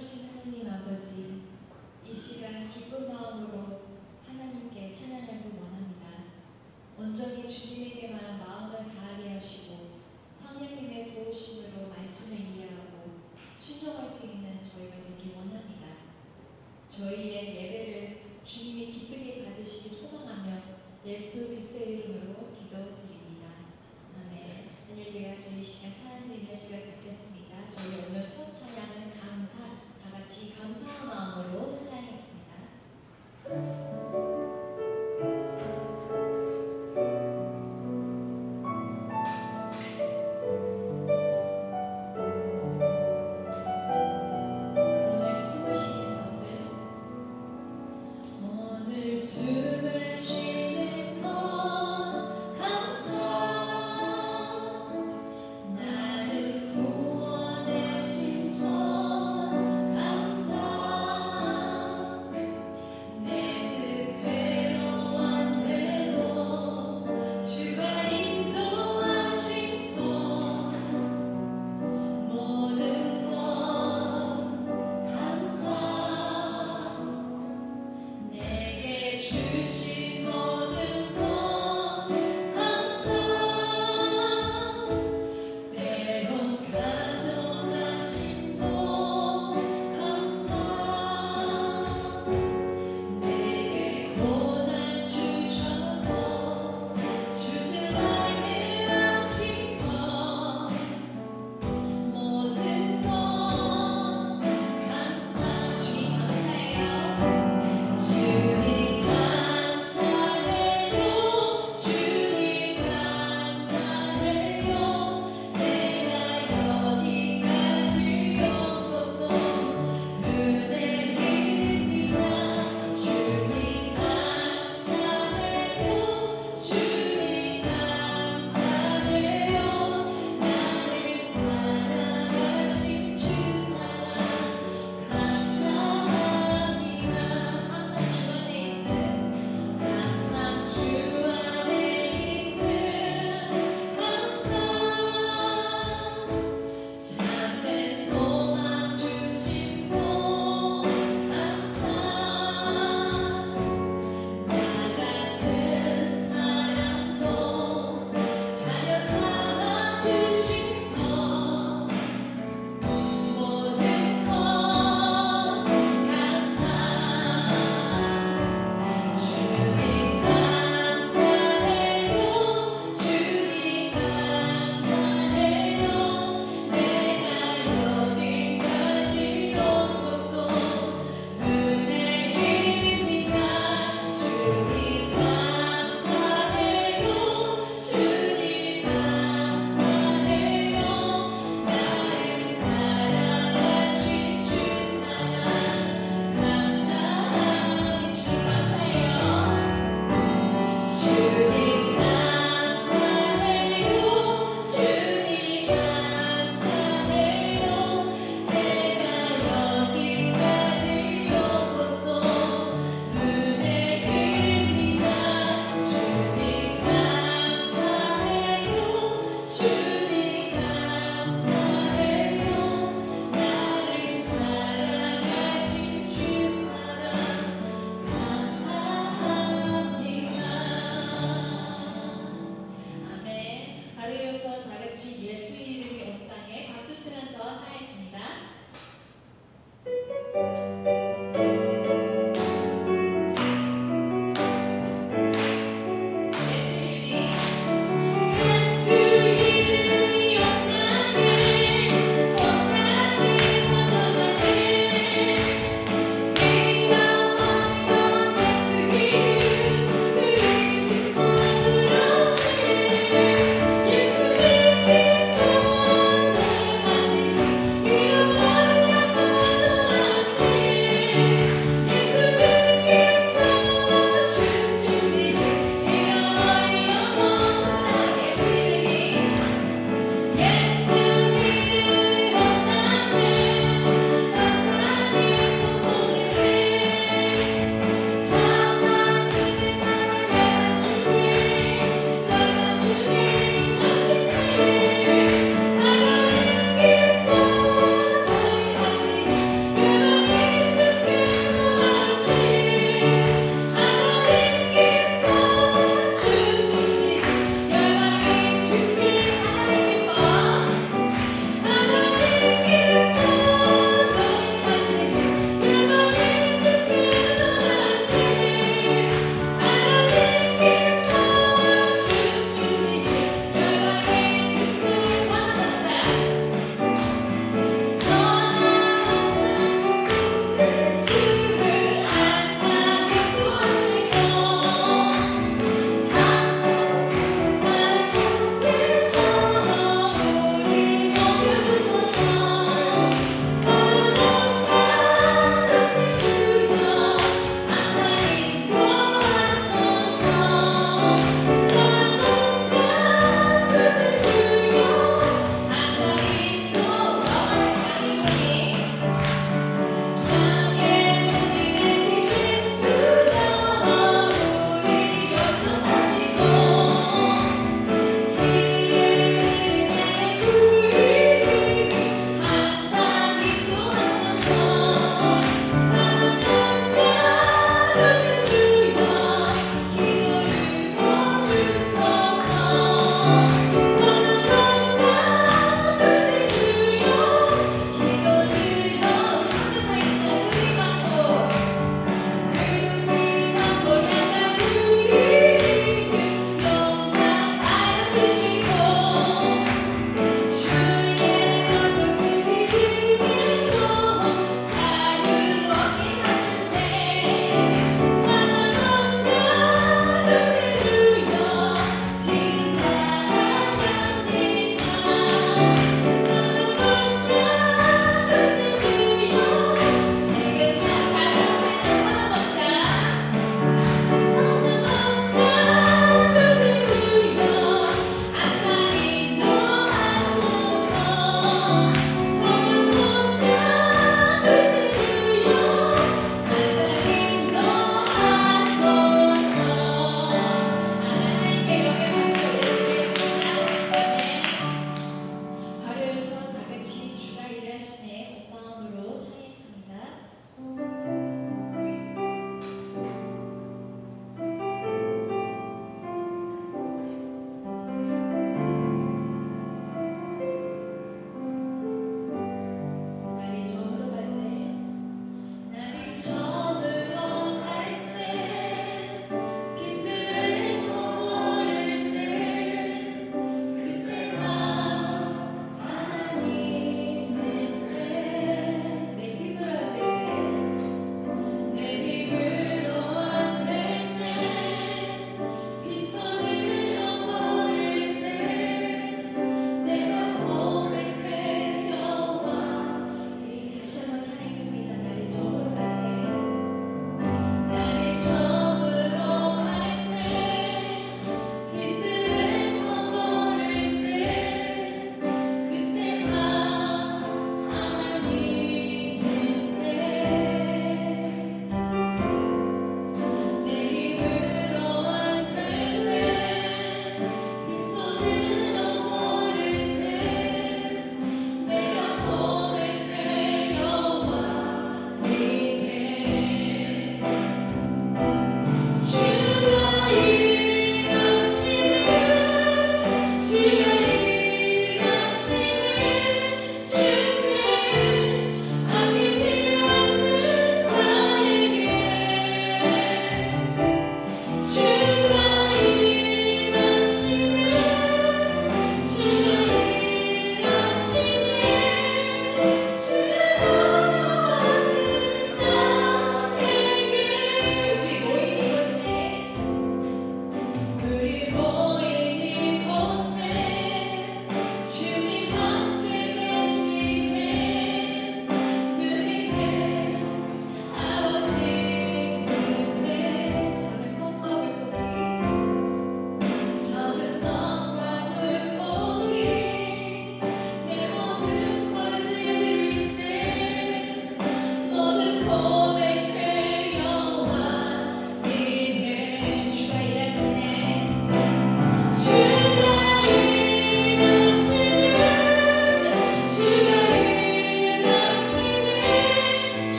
살아계신 하나님 아버지, 이 시간 기쁜 마음으로 하나님께 찬양하길 원합니다. 온전히 주님에게만 마음을 다하게 하시고 성령님의 도우심으로 말씀을 이해하고 순종할 수 있는 저희가 되길 원합니다. 저희의 예배를 주님이 기쁘게 받으시기 소망하며 예수 그리스도의 이름으로 기도드립니다. 아멘. 할렐루야. 저희 시간 찬양드리는 시간 갖겠습니다. 저희 오늘 첫 찬양은 감사, 다 같이 감사한 마음으로 찬양했습니다. 내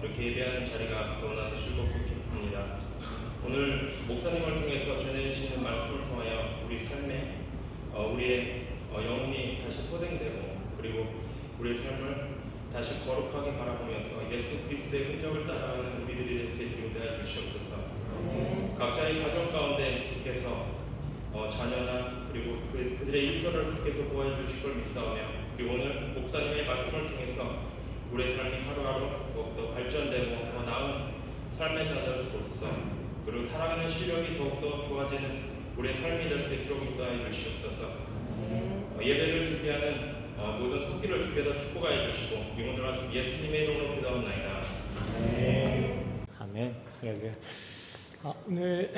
이렇게 예배하는 자리가 너무나도 즐겁고 기쁩니다. 오늘 목사님을 통해서 전해주시는 말씀을 통하여 우리 삶에 우리의 영혼이 다시 소생되고 그리고 우리의 삶을 다시 거룩하게 바라보면서 예수 그리스도의 흔적을 따라가는 우리들이 될 수 있게 인도해 주시옵소서. 각자의 가정 가운데 주께서 자녀나 그리고 그들의 일터를 주께서 보호해 주실 걸 믿사오며 그리고 오늘 목사님의 말씀을 통해서 우리의 삶이 하루하루 더욱더 발전되고 더 나은 삶의 자녀로서 그리고 살아가는 실력이 더욱더 좋아지는 우리의 삶이 될 수 있도록 인도하여 주시옵소서. 예배를 준비하는 모든 손길을 주께서 축복하여 주시고 오늘 말씀 예수님의 이름으로 기도합나이다. 아멘. 오늘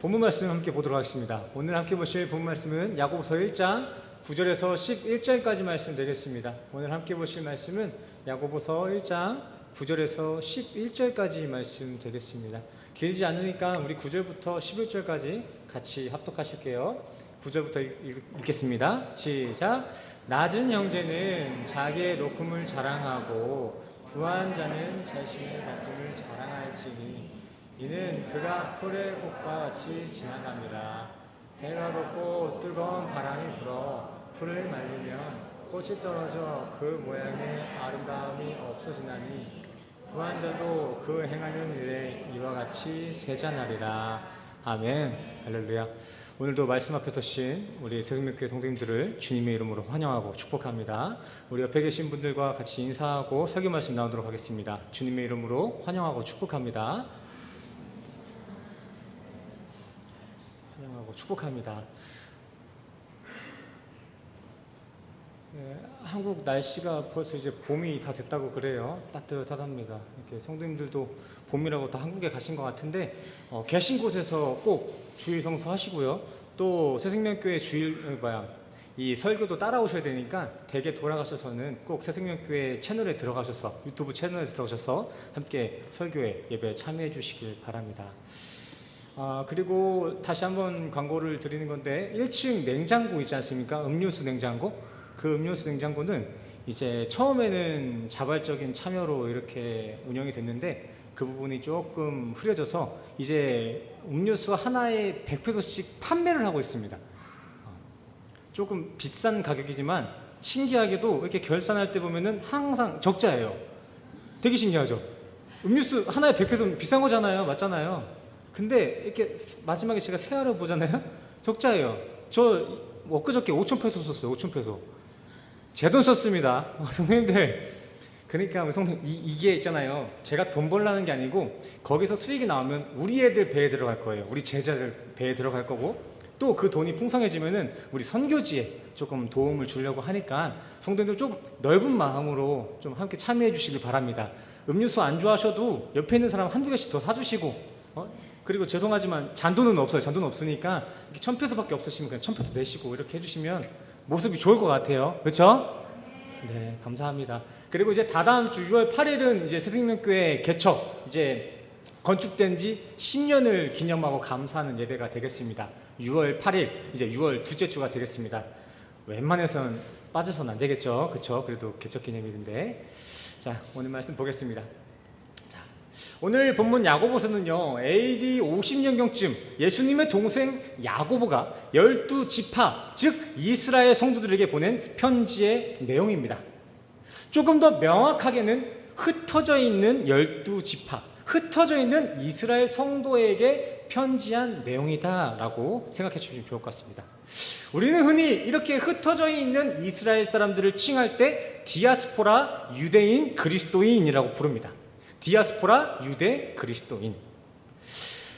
본문 말씀 함께 보도록 하겠습니다. 오늘 함께 보실 본문 말씀은 야고보서 1장 9절에서 11절까지 말씀 되겠습니다. 오늘 함께 보실 말씀은 야고보서 1장 9절에서 11절까지 말씀 되겠습니다. 길지 않으니까 우리 9절부터 11절까지 같이 합독하실게요. 9절부터 읽겠습니다. 시작. 낮은 형제는 자기의 높음을 자랑하고 부한 자는 자신의 낮음을 자랑할지니 이는 그가 풀의 꽃과 같이 지나갑니다. 해가 돋고 뜨거운 바람이 불어 풀을 말리면 꽃이 떨어져 그 모양의 아름다움이 없어지나니 부한 자도 그 행하는 일에 이와 같이 쇠잔하리라. 아멘. 할렐루야. 오늘도 말씀 앞에 서신 우리 새생명교회 성도님들을 주님의 이름으로 환영하고 축복합니다. 우리 옆에 계신 분들과 같이 인사하고 설교 말씀 나오도록 하겠습니다. 주님의 이름으로 환영하고 축복합니다. 환영하고 축복합니다. 한국 날씨가 벌써 이제 봄이 다 됐다고 그래요. 따뜻하답니다. 이렇게 성도님들도 봄이라고 또 한국에 가신 것 같은데 계신 곳에서 꼭 주일 성수하시고요. 또 새생명교회 이 설교도 따라오셔야 되니까 댁에 돌아가셔서는 꼭 새생명교회 채널에 들어가셔서 유튜브 채널에 들어가셔서 함께 설교에 예배에 참여해 주시길 바랍니다. 그리고 다시 한번 광고를 드리는 건데 1층 냉장고 있지 않습니까? 음료수 냉장고. 그 음료수 냉장고는 이제 처음에는 자발적인 참여로 이렇게 운영이 됐는데 그 부분이 조금 흐려져서 이제 음료수 하나에 100페소씩 판매를 하고 있습니다. 조금 비싼 가격이지만 신기하게도 이렇게 결산할 때 보면은 항상 적자예요. 되게 신기하죠? 음료수 하나에 100페소 비싼 거잖아요. 맞잖아요. 근데 이렇게 마지막에 제가 세알을 보잖아요. 적자예요. 저 엊그저께 5,000페소 썼어요. 5,000페소. 제 돈 썼습니다. 선생님들. 그러니까 성도님 이게 있잖아요. 제가 돈 벌라는 게 아니고 거기서 수익이 나오면 우리 애들 배에 들어갈 거예요. 우리 제자들 배에 들어갈 거고 또 그 돈이 풍성해지면은 우리 선교지에 조금 도움을 주려고 하니까 성도님들 좀 넓은 마음으로 좀 함께 참여해 주시길 바랍니다. 음료수 안 좋아하셔도 옆에 있는 사람 한두 개씩 더 사주시고 그리고 죄송하지만 잔돈은 없어요. 잔돈 없으니까 1,000페소밖에 없으시면 그냥 1,000페소 내시고 이렇게 해주시면 모습이 좋을 것 같아요. 그렇죠? 네, 감사합니다. 그리고 이제 다다음 주 6월 8일은 이제 새생명교회 개척 이제 건축된 지 10년을 기념하고 감사하는 예배가 되겠습니다. 6월 8일 이제 6월 둘째 주가 되겠습니다. 웬만해서는 빠져서는 안 되겠죠. 그렇죠? 그래도 개척 기념일인데. 자, 오늘 말씀 보겠습니다. 오늘 본문 야고보서는요, AD 50년경쯤 예수님의 동생 야고보가 12지파, 즉 이스라엘 성도들에게 보낸 편지의 내용입니다. 조금 더 명확하게는 흩어져 있는 12지파, 흩어져 있는 이스라엘 성도에게 편지한 내용이다라고 생각해 주시면 좋을 것 같습니다. 우리는 흔히 이렇게 흩어져 있는 이스라엘 사람들을 칭할 때 디아스포라 유대인 그리스도인이라고 부릅니다. 디아스포라 유대 그리스도인.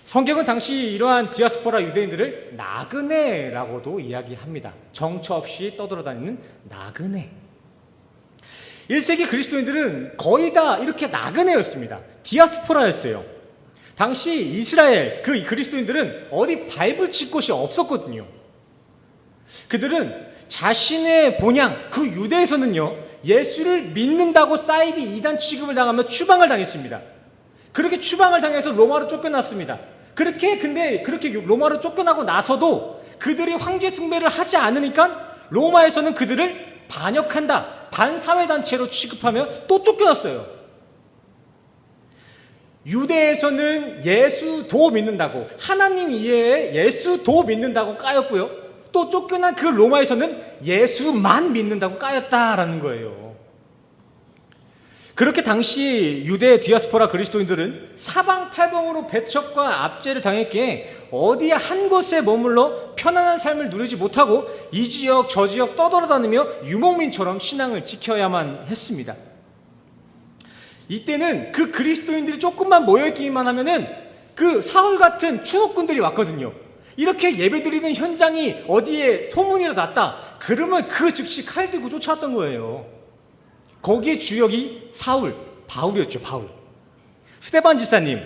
성경은 당시 이러한 디아스포라 유대인들을 나그네라고도 이야기합니다. 정처 없이 떠돌아다니는 나그네. 1세기 그리스도인들은 거의 다 이렇게 나그네였습니다. 디아스포라였어요. 당시 이스라엘 그 그리스도인들은 어디 발붙일 곳이 없었거든요. 그들은 자신의 본향 그 유대에서는요, 예수를 믿는다고 사이비 이단 취급을 당하며 추방을 당했습니다. 그렇게 추방을 당해서 로마로 쫓겨났습니다. 근데 그렇게 로마로 쫓겨나고 나서도 그들이 황제 숭배를 하지 않으니까 로마에서는 그들을 반역한다, 반사회단체로 취급하며 또 쫓겨났어요. 유대에서는 예수도 믿는다고, 하나님 이외에 예수도 믿는다고 까였고요. 또 쫓겨난 그 로마에서는 예수만 믿는다고 까였다라는 거예요. 그렇게 당시 유대 디아스포라 그리스도인들은 사방팔방으로 배척과 압제를 당했기에 어디 한 곳에 머물러 편안한 삶을 누리지 못하고 이 지역 저 지역 떠돌아다니며 유목민처럼 신앙을 지켜야만 했습니다. 이때는 그 그리스도인들이 조금만 모여있기만 하면은 그 사울 같은 추노꾼들이 왔거든요. 이렇게 예배드리는 현장이 어디에 소문이라도 났다 그러면 그 즉시 칼 들고 쫓아왔던 거예요. 거기에 주역이 사울, 바울이었죠. 바울. 스데반 지사님,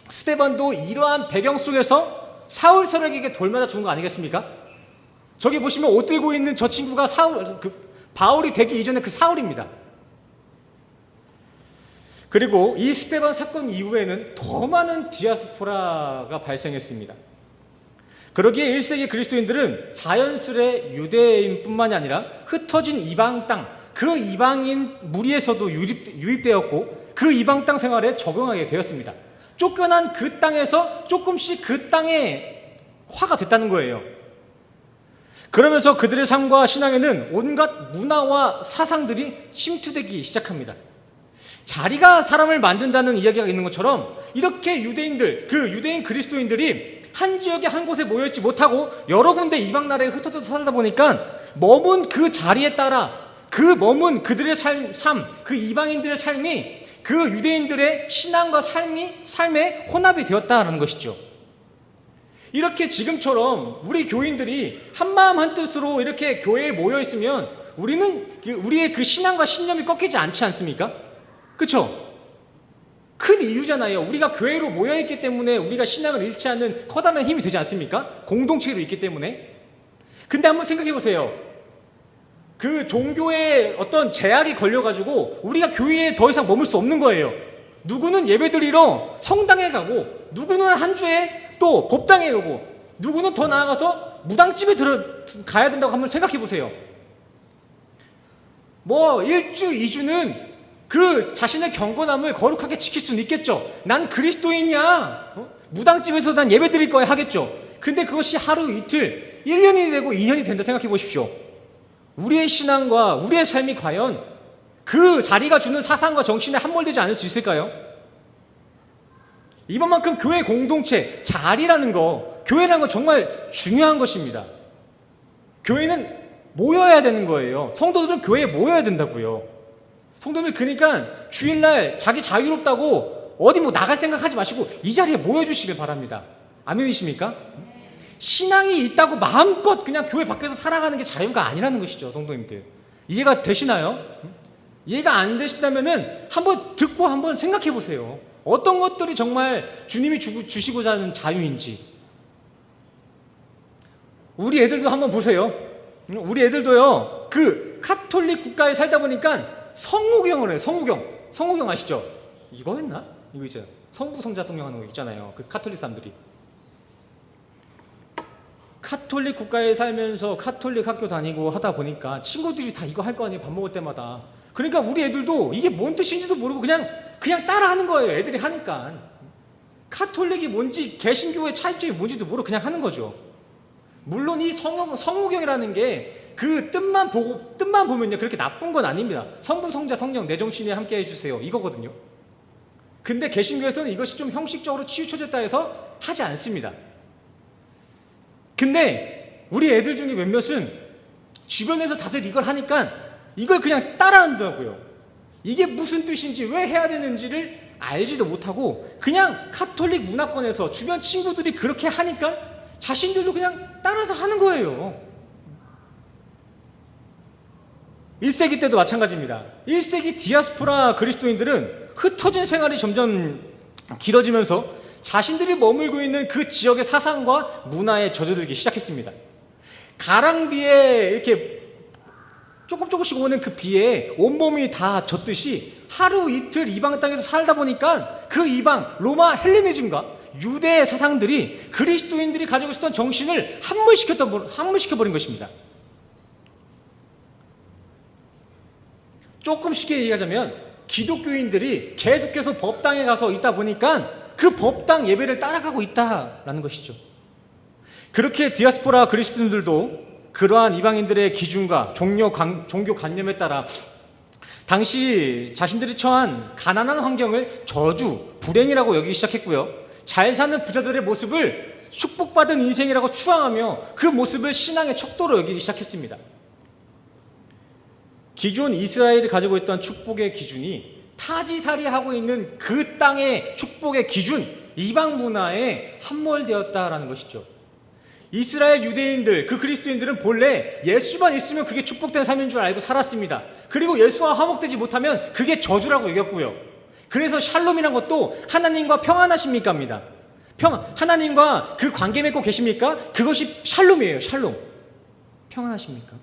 스데반도 이러한 배경 속에서 사울 세력에게 돌맞아 죽은 거 아니겠습니까? 저기 보시면 옷 들고 있는 저 친구가 바울이 되기 이전에 그 사울입니다. 그리고 이 스데반 사건 이후에는 더 많은 디아스포라가 발생했습니다. 그러기에 1세기 그리스도인들은 자연스레 유대인뿐만이 아니라 흩어진 이방 땅, 그 이방인 무리에서도 유입되었고 그 이방 땅 생활에 적응하게 되었습니다. 쫓겨난 그 땅에서 조금씩 그 땅에 화가 됐다는 거예요. 그러면서 그들의 삶과 신앙에는 온갖 문화와 사상들이 침투되기 시작합니다. 자리가 사람을 만든다는 이야기가 있는 것처럼 이렇게 유대인들, 그 유대인 그리스도인들이 한 지역에 한 곳에 모여있지 못하고 여러 군데 이방 나라에 흩어져서 살다 보니까 머문 그 자리에 따라 그 머문 그들의 삶, 그 이방인들의 삶이 그 유대인들의 신앙과 삶에 혼합이 되었다는 것이죠. 이렇게 지금처럼 우리 교인들이 한마음 한뜻으로 이렇게 교회에 모여있으면 우리의 그 신앙과 신념이 꺾이지 않지 않습니까? 그쵸? 큰 이유잖아요. 우리가 교회로 모여있기 때문에 우리가 신앙을 잃지 않는 커다란 힘이 되지 않습니까? 공동체로 있기 때문에. 근데 한번 생각해 보세요. 그 종교에 어떤 제약이 걸려가지고 우리가 교회에 더 이상 머물 수 없는 거예요. 누구는 예배드리러 성당에 가고, 누구는 한 주에 또 법당에 오고, 누구는 더 나아가서 무당집에 가야 된다고 한번 생각해 보세요. 뭐 1주, 2주는 그 자신의 경건함을 거룩하게 지킬 수는 있겠죠. 난 그리스도인이야. 무당집에서 난 예배 드릴 거야 하겠죠. 근데 그것이 하루 이틀, 1년이 되고 2년이 된다 생각해 보십시오. 우리의 신앙과 우리의 삶이 과연 그 자리가 주는 사상과 정신에 함몰되지 않을 수 있을까요? 이번만큼 교회 공동체, 자리라는 거, 교회라는 건 정말 중요한 것입니다. 교회는 모여야 되는 거예요. 성도들은 교회에 모여야 된다고요. 성도들, 그러니까 주일날 자기 자유롭다고 어디 뭐 나갈 생각하지 마시고 이 자리에 모여주시길 바랍니다. 아멘이십니까? 신앙이 있다고 마음껏 그냥 교회 밖에서 살아가는 게 자유가 아니라는 것이죠. 성도님들, 이해가 되시나요? 이해가 안 되신다면은 한번 듣고 한번 생각해 보세요. 어떤 것들이 정말 주님이 주시고자 하는 자유인지. 우리 애들도 한번 보세요. 우리 애들도요, 그 카톨릭 국가에 살다 보니까 성모경을 해요. 성모경 아시죠? 이거였나? 이거 있잖아요. 성부 성자 성령 하는 거 있잖아요. 그 카톨릭 사람들이. 카톨릭 국가에 살면서 카톨릭 학교 다니고 하다 보니까 친구들이 다 이거 할 거 아니에요. 밥 먹을 때마다. 그러니까 우리 애들도 이게 뭔 뜻인지도 모르고 그냥 따라 하는 거예요. 애들이 하니까. 카톨릭이 뭔지, 개신교의 차이점이 뭔지도 모르고 그냥 하는 거죠. 물론 이 성모경이라는 게 그 뜻만 보면요, 그렇게 나쁜 건 아닙니다. 성부, 성자, 성령 내 정신에 함께 해주세요, 이거거든요. 근데 개신교에서는 이것이 좀 형식적으로 치우쳐졌다 해서 하지 않습니다. 근데 우리 애들 중에 몇몇은 주변에서 다들 이걸 하니까 이걸 그냥 따라한다고요. 이게 무슨 뜻인지, 왜 해야 되는지를 알지도 못하고 그냥 카톨릭 문화권에서 주변 친구들이 그렇게 하니까 자신들도 그냥 따라서 하는 거예요. 1세기 때도 마찬가지입니다. 1세기 디아스포라 그리스도인들은 흩어진 생활이 점점 길어지면서 자신들이 머물고 있는 그 지역의 사상과 문화에 젖어들기 시작했습니다. 가랑비에 이렇게 조금씩 오는 그 비에 온몸이 다 젖듯이 하루 이틀 이방 땅에서 살다 보니까 그 이방 로마 헬레니즘과 유대 사상들이 그리스도인들이 가지고 있었던 정신을 함몰시켜버린 것입니다. 조금 쉽게 얘기하자면 기독교인들이 계속해서 법당에 가서 있다 보니까 그 법당 예배를 따라가고 있다라는 것이죠. 그렇게 디아스포라 그리스도인들도 그러한 이방인들의 기준과 종교 관념에 따라 당시 자신들이 처한 가난한 환경을 저주, 불행이라고 여기기 시작했고요. 잘 사는 부자들의 모습을 축복받은 인생이라고 추앙하며 그 모습을 신앙의 척도로 여기기 시작했습니다. 기존 이스라엘이 가지고 있던 축복의 기준이 타지살이하고 있는 그 땅의 축복의 기준, 이방 문화에 함몰되었다라는 것이죠. 이스라엘 유대인들, 그 그리스도인들은 본래 예수만 있으면 그게 축복된 삶인 줄 알고 살았습니다. 그리고 예수와 화목되지 못하면 그게 저주라고 여겼고요. 그래서 샬롬이란 것도 하나님과 평안하십니까입니다. 하나님과 그 관계 맺고 계십니까? 그것이 샬롬이에요. 샬롬. 평안하십니까?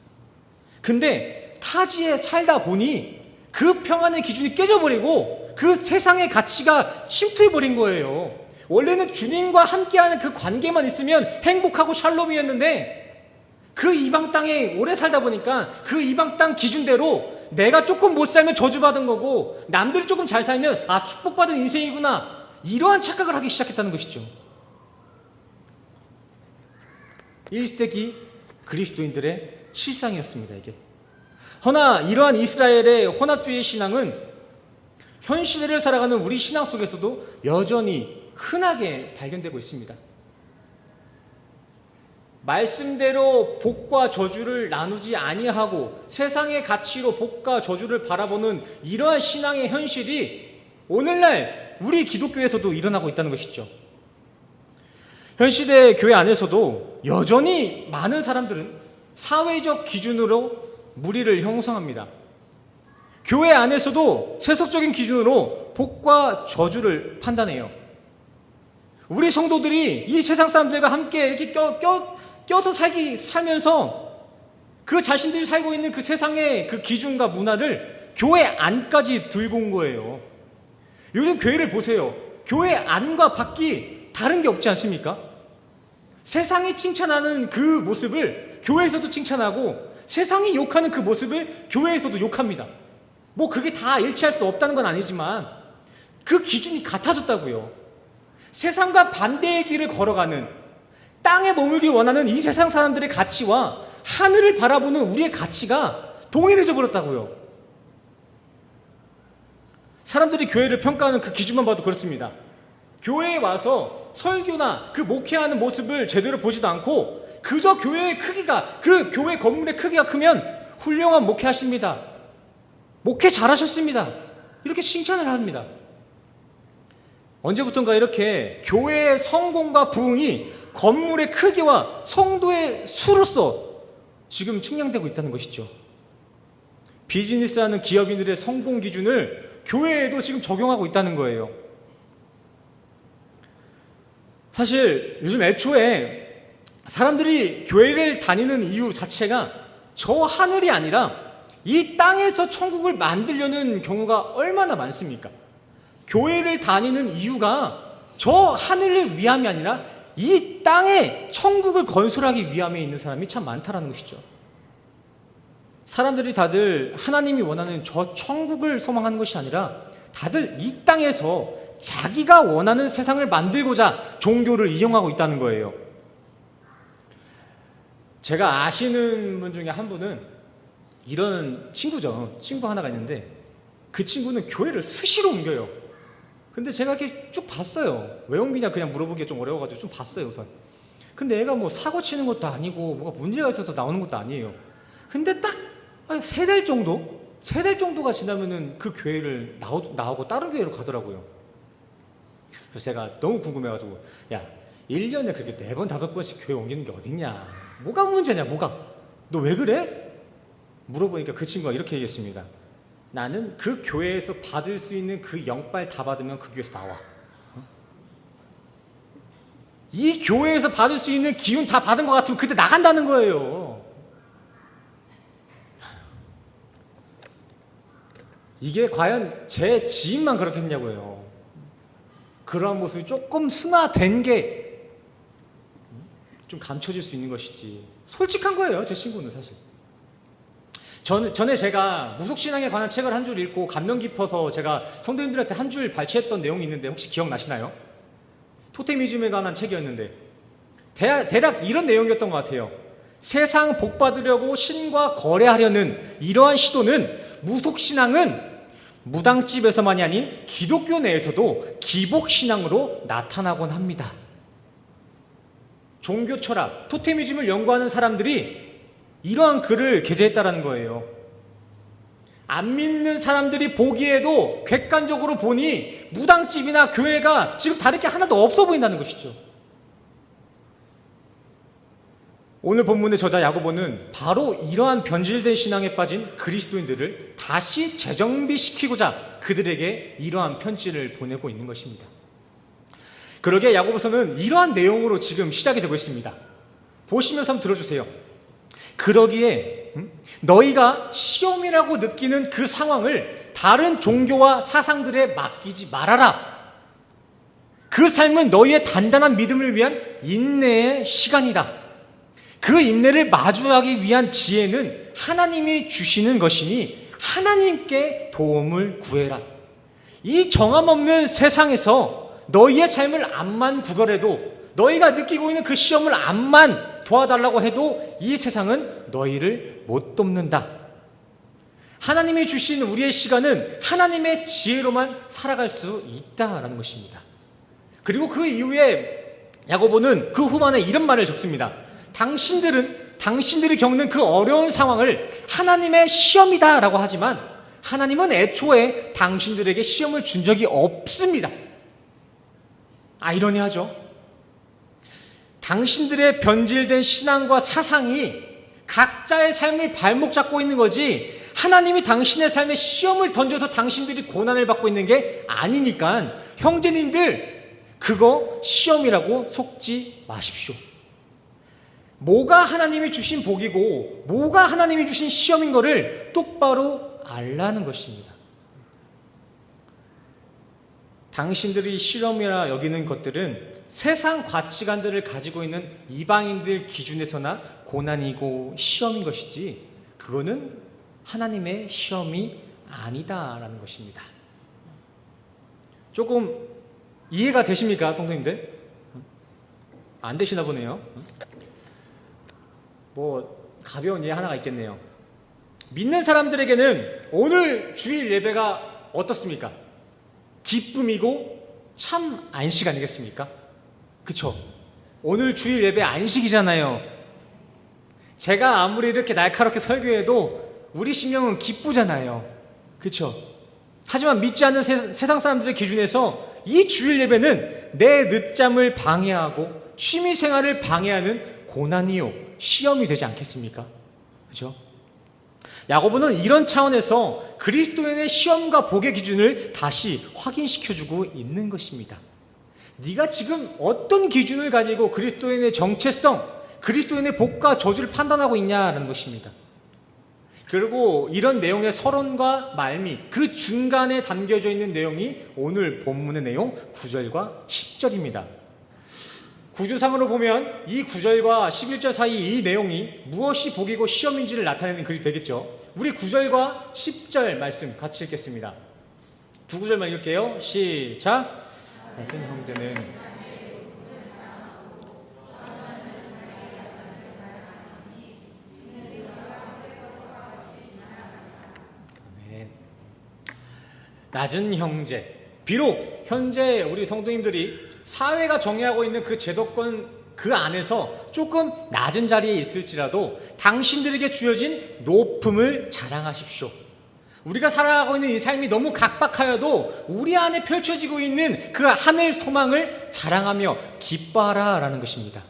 근데 타지에 살다 보니 그 평안의 기준이 깨져버리고 그 세상의 가치가 침투해버린 거예요. 원래는 주님과 함께하는 그 관계만 있으면 행복하고 샬롬이었는데 그 이방 땅에 오래 살다 보니까 그 이방 땅 기준대로 내가 조금 못 살면 저주받은 거고 남들이 조금 잘 살면 축복받은 인생이구나, 이러한 착각을 하기 시작했다는 것이죠. 1세기 그리스도인들의 실상이었습니다. 이게. 허나 이러한 이스라엘의 혼합주의 신앙은 현 시대를 살아가는 우리 신앙 속에서도 여전히 흔하게 발견되고 있습니다. 말씀대로 복과 저주를 나누지 아니하고 세상의 가치로 복과 저주를 바라보는 이러한 신앙의 현실이 오늘날 우리 기독교에서도 일어나고 있다는 것이죠. 현 시대 교회 안에서도 여전히 많은 사람들은 사회적 기준으로 무리를 형성합니다. 교회 안에서도 세속적인 기준으로 복과 저주를 판단해요. 우리 성도들이 이 세상 사람들과 함께 이렇게 껴서 살면서 그 자신들이 살고 있는 그 세상의 그 기준과 문화를 교회 안까지 들고 온 거예요. 요즘 교회를 보세요. 교회 안과 밖이 다른 게 없지 않습니까? 세상이 칭찬하는 그 모습을 교회에서도 칭찬하고 세상이 욕하는 그 모습을 교회에서도 욕합니다. 뭐 그게 다 일치할 수 없다는 건 아니지만 그 기준이 같아졌다고요. 세상과 반대의 길을 걸어가는, 땅에 머물길 원하는 이 세상 사람들의 가치와 하늘을 바라보는 우리의 가치가 동일해져 버렸다고요. 사람들이 교회를 평가하는 그 기준만 봐도 그렇습니다. 교회에 와서 설교나 그 목회하는 모습을 제대로 보지도 않고 그저 교회의 크기가, 그 교회 건물의 크기가 크면 훌륭한 목회하십니다, 목회 잘하셨습니다, 이렇게 칭찬을 합니다. 언제부턴가 이렇게 교회의 성공과 부흥이 건물의 크기와 성도의 수로서 지금 측량되고 있다는 것이죠. 비즈니스하는 기업인들의 성공 기준을 교회에도 지금 적용하고 있다는 거예요. 사실 요즘 애초에 사람들이 교회를 다니는 이유 자체가 저 하늘이 아니라 이 땅에서 천국을 만들려는 경우가 얼마나 많습니까? 교회를 다니는 이유가 저 하늘을 위함이 아니라 이 땅에 천국을 건설하기 위함에 있는 사람이 참 많다라는 것이죠. 사람들이 다들 하나님이 원하는 저 천국을 소망하는 것이 아니라 다들 이 땅에서 자기가 원하는 세상을 만들고자 종교를 이용하고 있다는 거예요. 제가 아시는 분 중에 한 분은 이런 친구죠. 친구 하나가 있는데 그 친구는 교회를 수시로 옮겨요. 근데 제가 이렇게 쭉 봤어요. 왜 옮기냐 그냥 물어보기가 좀 어려워가지고 좀 봤어요 우선. 근데 애가 뭐 사고 치는 것도 아니고 뭐가 문제가 있어서 나오는 것도 아니에요. 근데 딱 3달 정도가 지나면은 그 교회를 나오고 다른 교회로 가더라고요. 그래서 제가 너무 궁금해가지고, 야, 1년에 그렇게 4번 5번씩 교회 옮기는 게 어딨냐, 뭐가 문제냐, 뭐가, 너 왜 그래? 물어보니까 그 친구가 이렇게 얘기했습니다. 나는 그 교회에서 받을 수 있는 그 영빨 다 받으면 그 교회에서 나와. 이 교회에서 받을 수 있는 기운 다 받은 것 같으면 그때 나간다는 거예요. 이게 과연 제 지인만 그렇게 했냐고요. 그러한 모습이 조금 순화된 게 좀 감춰질 수 있는 것이지. 솔직한 거예요, 제 친구는 사실. 전에 제가 무속신앙에 관한 책을 한 줄 읽고 감명 깊어서 제가 성도님들한테 한 줄 발췌했던 내용이 있는데 혹시 기억나시나요? 토테미즘에 관한 책이었는데 대략 이런 내용이었던 것 같아요. 세상 복 받으려고 신과 거래하려는 이러한 시도는 무속신앙은 무당집에서만이 아닌 기독교 내에서도 기복신앙으로 나타나곤 합니다. 종교 철학, 토테미즘을 연구하는 사람들이 이러한 글을 게재했다라는 거예요. 안 믿는 사람들이 보기에도 객관적으로 보니 무당집이나 교회가 지금 다를 게 하나도 없어 보인다는 것이죠. 오늘 본문의 저자 야고보는 바로 이러한 변질된 신앙에 빠진 그리스도인들을 다시 재정비시키고자 그들에게 이러한 편지를 보내고 있는 것입니다. 그러기에 야고보서는 이러한 내용으로 지금 시작이 되고 있습니다. 보시면서 한번 들어주세요. 그러기에 너희가 시험이라고 느끼는 그 상황을 다른 종교와 사상들에 맡기지 말아라. 그 삶은 너희의 단단한 믿음을 위한 인내의 시간이다. 그 인내를 마주하기 위한 지혜는 하나님이 주시는 것이니 하나님께 도움을 구해라. 이 정함 없는 세상에서 너희의 삶을 암만 구걸해도, 너희가 느끼고 있는 그 시험을 암만 도와달라고 해도 이 세상은 너희를 못 돕는다. 하나님이 주신 우리의 시간은 하나님의 지혜로만 살아갈 수 있다라는 것입니다. 그리고 그 이후에 야고보는 그 후반에 이런 말을 적습니다. 당신들이 겪는 그 어려운 상황을 하나님의 시험이다라고 하지만 하나님은 애초에 당신들에게 시험을 준 적이 없습니다. 아이러니하죠. 당신들의 변질된 신앙과 사상이 각자의 삶을 발목 잡고 있는 거지 하나님이 당신의 삶에 시험을 던져서 당신들이 고난을 받고 있는 게 아니니까 형제님들, 그거 시험이라고 속지 마십시오. 뭐가 하나님이 주신 복이고 뭐가 하나님이 주신 시험인 거를 똑바로 알라는 것입니다. 당신들이 실험이라 여기는 것들은 세상 가치관들을 가지고 있는 이방인들 기준에서나 고난이고 시험인 것이지 그거는 하나님의 시험이 아니다라는 것입니다. 조금 이해가 되십니까, 성도님들? 안 되시나 보네요. 가벼운 이해 하나가 있겠네요. 믿는 사람들에게는 오늘 주일 예배가 어떻습니까? 기쁨이고 참 안식 아니겠습니까? 그쵸? 오늘 주일 예배 안식이잖아요. 제가 아무리 이렇게 날카롭게 설교해도 우리 심령은 기쁘잖아요. 그쵸? 하지만 믿지 않는 세상 사람들의 기준에서 이 주일 예배는 내 늦잠을 방해하고 취미생활을 방해하는 고난이요 시험이 되지 않겠습니까? 그죠? 야고보는 이런 차원에서 그리스도인의 시험과 복의 기준을 다시 확인시켜주고 있는 것입니다. 네가 지금 어떤 기준을 가지고 그리스도인의 정체성, 그리스도인의 복과 저주를 판단하고 있냐라는 것입니다. 그리고 이런 내용의 서론과 말미, 그 중간에 담겨져 있는 내용이 오늘 본문의 내용 9절과 10절입니다. 구조상으로 보면 이 9절과 11절 사이 이 내용이 무엇이 복이고 시험인지를 나타내는 글이 되겠죠. 우리 9절과 10절 말씀 같이 읽겠습니다. 두 구절만 읽을게요. 시작. 같은 형제는 아멘. 낮은 형제, 비록 현재 우리 성도님들이 사회가 정의하고 있는 그 제도권 그 안에서 조금 낮은 자리에 있을지라도 당신들에게 주어진 높음을 자랑하십시오. 우리가 살아가고 있는 이 삶이 너무 각박하여도 우리 안에 펼쳐지고 있는 그 하늘 소망을 자랑하며 기뻐하라 라는 것입니다.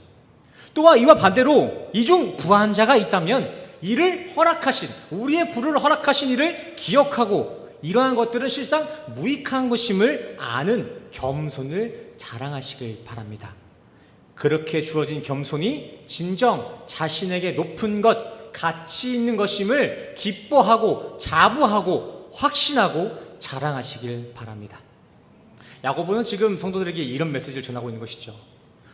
또한 이와 반대로 이중 부한 자가 있다면 이를 허락하신, 우리의 부를 허락하신 이를 기억하고 이러한 것들은 실상 무익한 것임을 아는 겸손을 자랑하시길 바랍니다. 그렇게 주어진 겸손이 진정 자신에게 높은 것, 가치 있는 것임을 기뻐하고 자부하고 확신하고 자랑하시길 바랍니다. 야고보는 지금 성도들에게 이런 메시지를 전하고 있는 것이죠.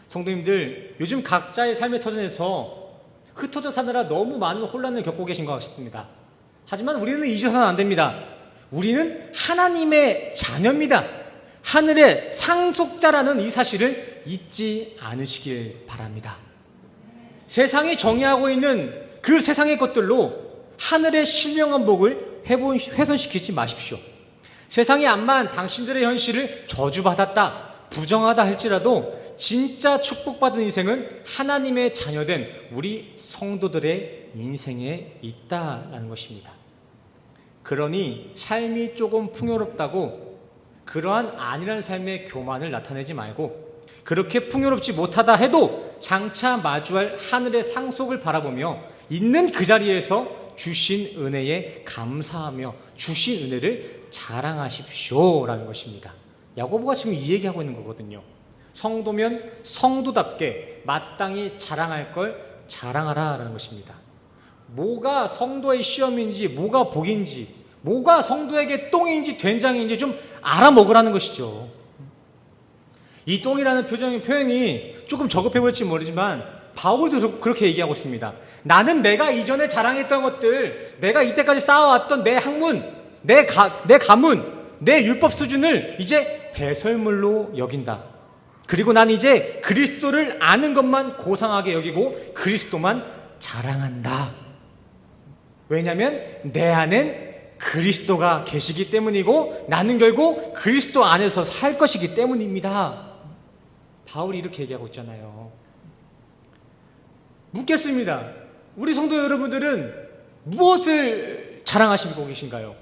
성도님들, 요즘 각자의 삶의 터전에서 흩어져 사느라 너무 많은 혼란을 겪고 계신 것 같습니다. 하지만 우리는 잊어서는 안 됩니다. 우리는 하나님의 자녀입니다. 하늘의 상속자라는 이 사실을 잊지 않으시길 바랍니다. 세상이 정의하고 있는 그 세상의 것들로 하늘의 신령한 복을 훼손시키지 마십시오. 세상이 암만 당신들의 현실을 저주받았다, 부정하다 할지라도 진짜 축복받은 인생은 하나님의 자녀된 우리 성도들의 인생에 있다라는 것입니다. 그러니 삶이 조금 풍요롭다고 그러한 아니란 삶의 교만을 나타내지 말고, 그렇게 풍요롭지 못하다 해도 장차 마주할 하늘의 상속을 바라보며 있는 그 자리에서 주신 은혜에 감사하며 주신 은혜를 자랑하십시오라는 것입니다. 야고보가 지금 이 얘기하고 있는 거거든요. 성도면 성도답게 마땅히 자랑할 걸 자랑하라라는 것입니다. 뭐가 성도의 시험인지, 뭐가 복인지, 뭐가 성도에게 똥인지 된장인지 좀 알아먹으라는 것이죠. 이 똥이라는 표현이 조금 저급해 보일지 모르지만 바울도 그렇게 얘기하고 있습니다. 나는 내가 이전에 자랑했던 것들, 내가 이때까지 쌓아왔던 내 학문, 내 가문, 내 율법 수준을 이제 배설물로 여긴다. 그리고 난 이제 그리스도를 아는 것만 고상하게 여기고 그리스도만 자랑한다. 왜냐하면 내 안엔 그리스도가 계시기 때문이고 나는 결국 그리스도 안에서 살 것이기 때문입니다. 바울이 이렇게 얘기하고 있잖아요. 묻겠습니다. 우리 성도 여러분들은 무엇을 자랑하시고 계신가요?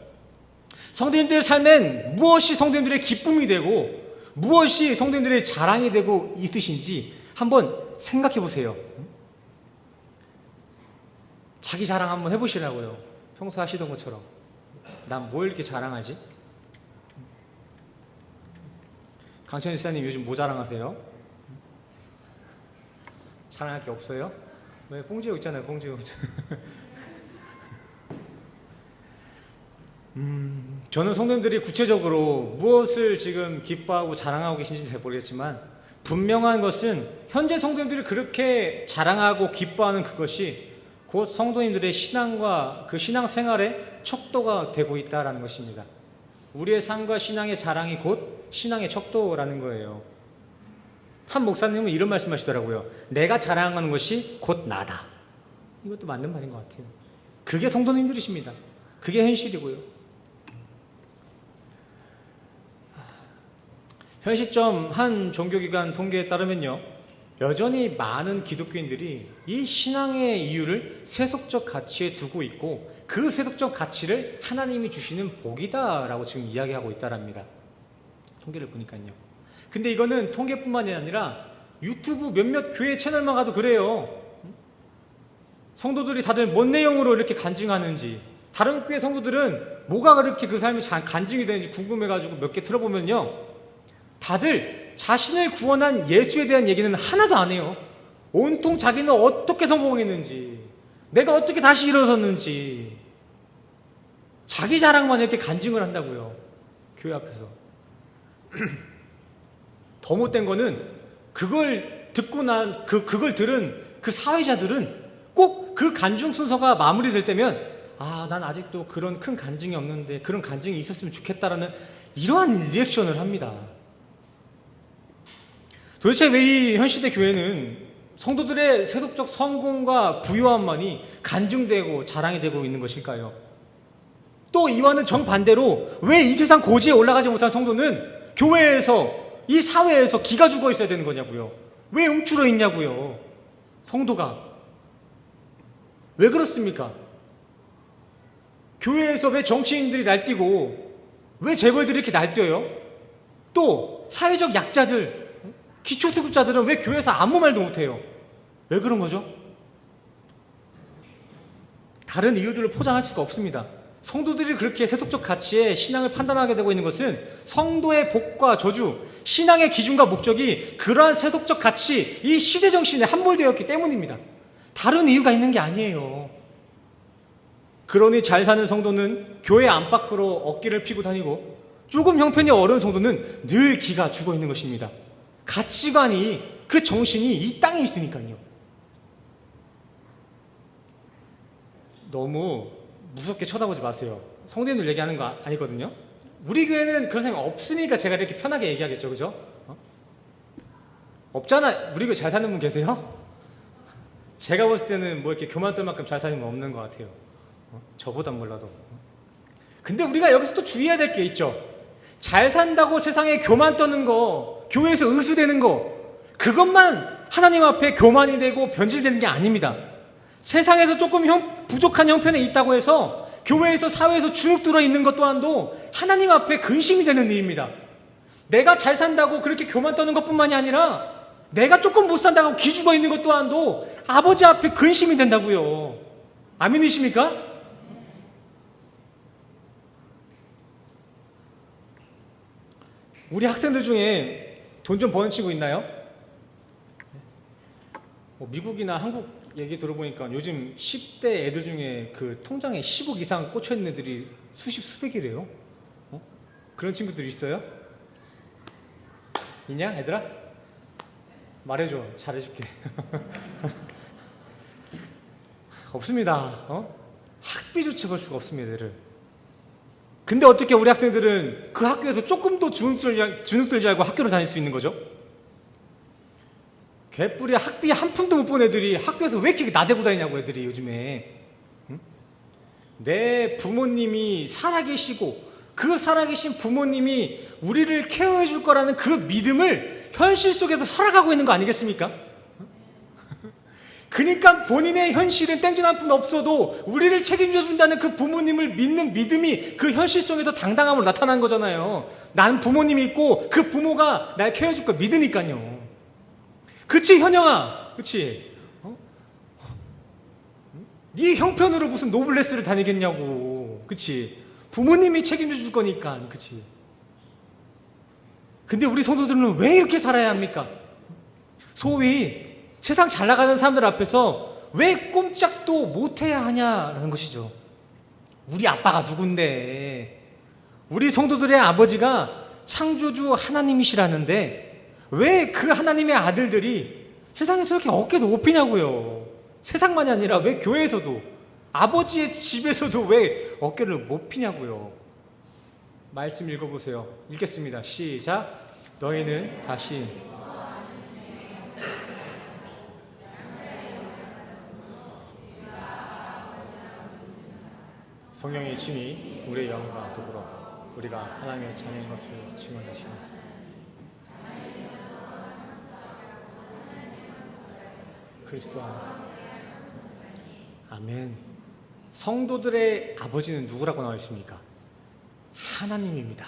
성도님들의 삶엔 무엇이 성도님들의 기쁨이 되고 무엇이 성도님들의 자랑이 되고 있으신지 한번 생각해 보세요. 자기 자랑 한번 해보시라고요. 평소 하시던 것처럼. 난 뭘 이렇게 자랑하지? 강천 지사님 요즘 뭐 자랑하세요? 자랑할 게 없어요? 왜? 뽕지옥 있잖아요. 뽕지옥. 저는 성도님들이 구체적으로 무엇을 지금 기뻐하고 자랑하고 계신지는 잘 모르겠지만 분명한 것은 현재 성도님들이 그렇게 자랑하고 기뻐하는 그것이 곧 성도님들의 신앙과 그 신앙생활의 척도가 되고 있다는 것입니다. 우리의 삶과 신앙의 자랑이 곧 신앙의 척도라는 거예요. 한 목사님은 이런 말씀하시더라고요. 내가 자랑하는 것이 곧 나다. 이것도 맞는 말인 것 같아요. 그게 성도님들이십니다. 그게 현실이고요. 현 시점 한 종교기관 통계에 따르면요, 여전히 많은 기독교인들이 이 신앙의 이유를 세속적 가치에 두고 있고 그 세속적 가치를 하나님이 주시는 복이다라고 지금 이야기하고 있다랍니다. 통계를 보니까요. 근데 이거는 통계뿐만이 아니라 유튜브 몇몇 교회 채널만 가도 그래요. 성도들이 다들 뭔 내용으로 이렇게 간증하는지, 다른 교회 성도들은 뭐가 그렇게 그 삶이 간증이 되는지 궁금해가지고 몇 개 틀어보면요, 다들 자신을 구원한 예수에 대한 얘기는 하나도 안 해요. 온통 자기는 어떻게 성공했는지, 내가 어떻게 다시 일어섰는지, 자기 자랑만 이렇게 간증을 한다고요. 교회 앞에서. 더 못된 거는 그걸 듣고 그걸 들은 그 사회자들은 꼭 그 간증 순서가 마무리될 때면 난 아직도 그런 큰 간증이 없는데 그런 간증이 있었으면 좋겠다라는 이러한 리액션을 합니다. 도대체 왜 이 현시대 교회는 성도들의 세속적 성공과 부유함만이 간증되고 자랑이 되고 있는 것일까요? 또 이와는 정반대로 왜 이 세상 고지에 올라가지 못한 성도는 교회에서, 이 사회에서 기가 죽어 있어야 되는 거냐고요. 왜 움츠러 있냐고요. 성도가 왜 그렇습니까? 교회에서 왜 정치인들이 날뛰고 왜 재벌들이 이렇게 날뛰어요? 또 사회적 약자들, 기초수급자들은 왜 교회에서 아무 말도 못해요? 왜 그런 거죠? 다른 이유들을 포장할 수가 없습니다. 성도들이 그렇게 세속적 가치에 신앙을 판단하게 되고 있는 것은 성도의 복과 저주, 신앙의 기준과 목적이 그러한 세속적 가치, 이 시대정신에 함몰되었기 때문입니다. 다른 이유가 있는 게 아니에요. 그러니 잘 사는 성도는 교회 안팎으로 어깨를 피고 다니고 조금 형편이 어려운 성도는 늘 기가 죽어 있는 것입니다. 가치관이, 그 정신이 이 땅에 있으니까요. 너무 무섭게 쳐다보지 마세요. 성도님들 얘기하는 거 아니거든요. 우리 교회는 그런 사람이 없으니까 제가 이렇게 편하게 얘기하겠죠. 그죠? 없잖아. 우리 교회 잘 사는 분 계세요? 제가 봤을 때는 뭐 이렇게 교만 떨 만큼 잘 사는 분 없는 것 같아요. 저보단 몰라도. 근데 우리가 여기서 또 주의해야 될 게 있죠. 잘 산다고 세상에 교만 떠는 거, 교회에서 의수되는 거, 그것만 하나님 앞에 교만이 되고 변질되는 게 아닙니다. 세상에서 조금 부족한 형편에 있다고 해서 교회에서 사회에서 주눅 들어 있는 것 또한도 하나님 앞에 근심이 되는 일입니다. 내가 잘 산다고 그렇게 교만 떠는 것뿐만이 아니라 내가 조금 못 산다고 기죽어 있는 것 또한도 아버지 앞에 근심이 된다고요. 아멘이십니까? 우리 학생들 중에 돈 좀 버는 친구 있나요? 미국이나 한국 얘기 들어보니까 요즘 10대 애들 중에 그 통장에 10억 이상 꽂혀있는 애들이 수백이래요. 그런 친구들 있어요? 있냐 얘들아? 말해줘. 잘해줄게. 없습니다. 학비조차 벌 수가 없습니다. 애들을. 근데 어떻게 우리 학생들은 그 학교에서 조금 더 주눅 들지 알고 학교를 다닐 수 있는 거죠? 개뿔이 학비 한 푼도 못 본 애들이 학교에서 왜 이렇게 나대고 다니냐고 애들이 요즘에. 응? 내 부모님이 살아계시고 그 살아계신 부모님이 우리를 케어해 줄 거라는 그 믿음을 현실 속에서 살아가고 있는 거 아니겠습니까? 그러니까 본인의 현실은 땡전 한 푼 없어도 우리를 책임져 준다는 그 부모님을 믿는 믿음이 그 현실 속에서 당당함으로 나타난 거잖아요. 난 부모님이 있고 그 부모가 날 케어해 줄 거 믿으니까요. 그치 현영아? 그치? 네 형편으로 무슨 노블레스를 다니겠냐고. 그치? 부모님이 책임져 줄 거니까. 그치? 근데 우리 성도들은 왜 이렇게 살아야 합니까? 소위 세상 잘 나가는 사람들 앞에서 왜 꼼짝도 못해야 하냐라는 것이죠. 우리 아빠가 누군데, 우리 성도들의 아버지가 창조주 하나님이시라는데 왜 그 하나님의 아들들이 세상에서 이렇게 어깨 높이냐고요. 세상만이 아니라 왜 교회에서도, 아버지의 집에서도 왜 어깨를 못 피냐고요. 말씀 읽어보세요. 읽겠습니다. 시작. 너희는 다시 성령의 침이 우리의 영과 더불어 우리가 하나님의 자녀인 것을 증언하시니 그리스도 안에. 아멘. 성도들의 아버지는 누구라고 나와 있습니까? 하나님입니다.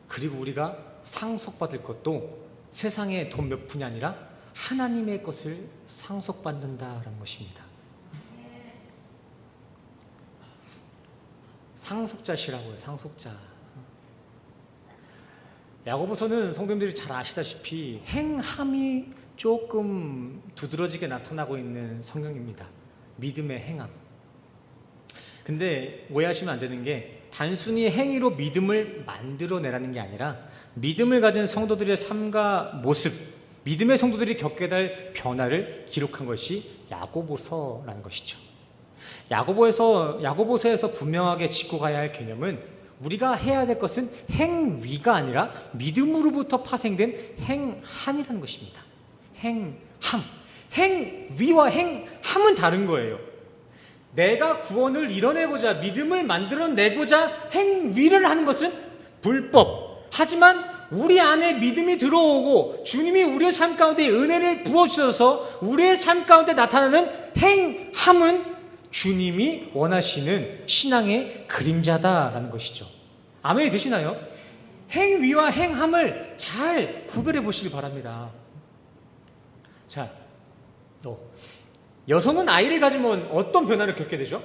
그리고 우리가 상속받을 것도 세상의 돈 몇 푼이 아니라 하나님의 것을 상속받는다라는 것입니다. 상속자시라고요. 상속자. 야고보서는 성도님들이 잘 아시다시피 행함이 조금 두드러지게 나타나고 있는 성경입니다. 믿음의 행함. 근데 오해하시면 안 되는 게 단순히 행위로 믿음을 만들어내라는 게 아니라 믿음을 가진 성도들의 삶과 모습, 믿음의 성도들이 겪게 될 변화를 기록한 것이 야고보서라는 것이죠. 야고보서에서 분명하게 짚고 가야 할 개념은 우리가 해야 될 것은 행위가 아니라 믿음으로부터 파생된 행함이라는 것입니다. 행함. 행위와 행함은 다른 거예요. 내가 구원을 이뤄내고자, 믿음을 만들어내고자 행위를 하는 것은 불법. 하지만 우리 안에 믿음이 들어오고 주님이 우리의 삶 가운데 은혜를 부어주셔서 우리의 삶 가운데 나타나는 행함은 주님이 원하시는 신앙의 그림자다라는 것이죠. 아멘이 되시나요? 행위와 행함을 잘 구별해 보시기 바랍니다. 자, 여성은 아이를 가지면 어떤 변화를 겪게 되죠?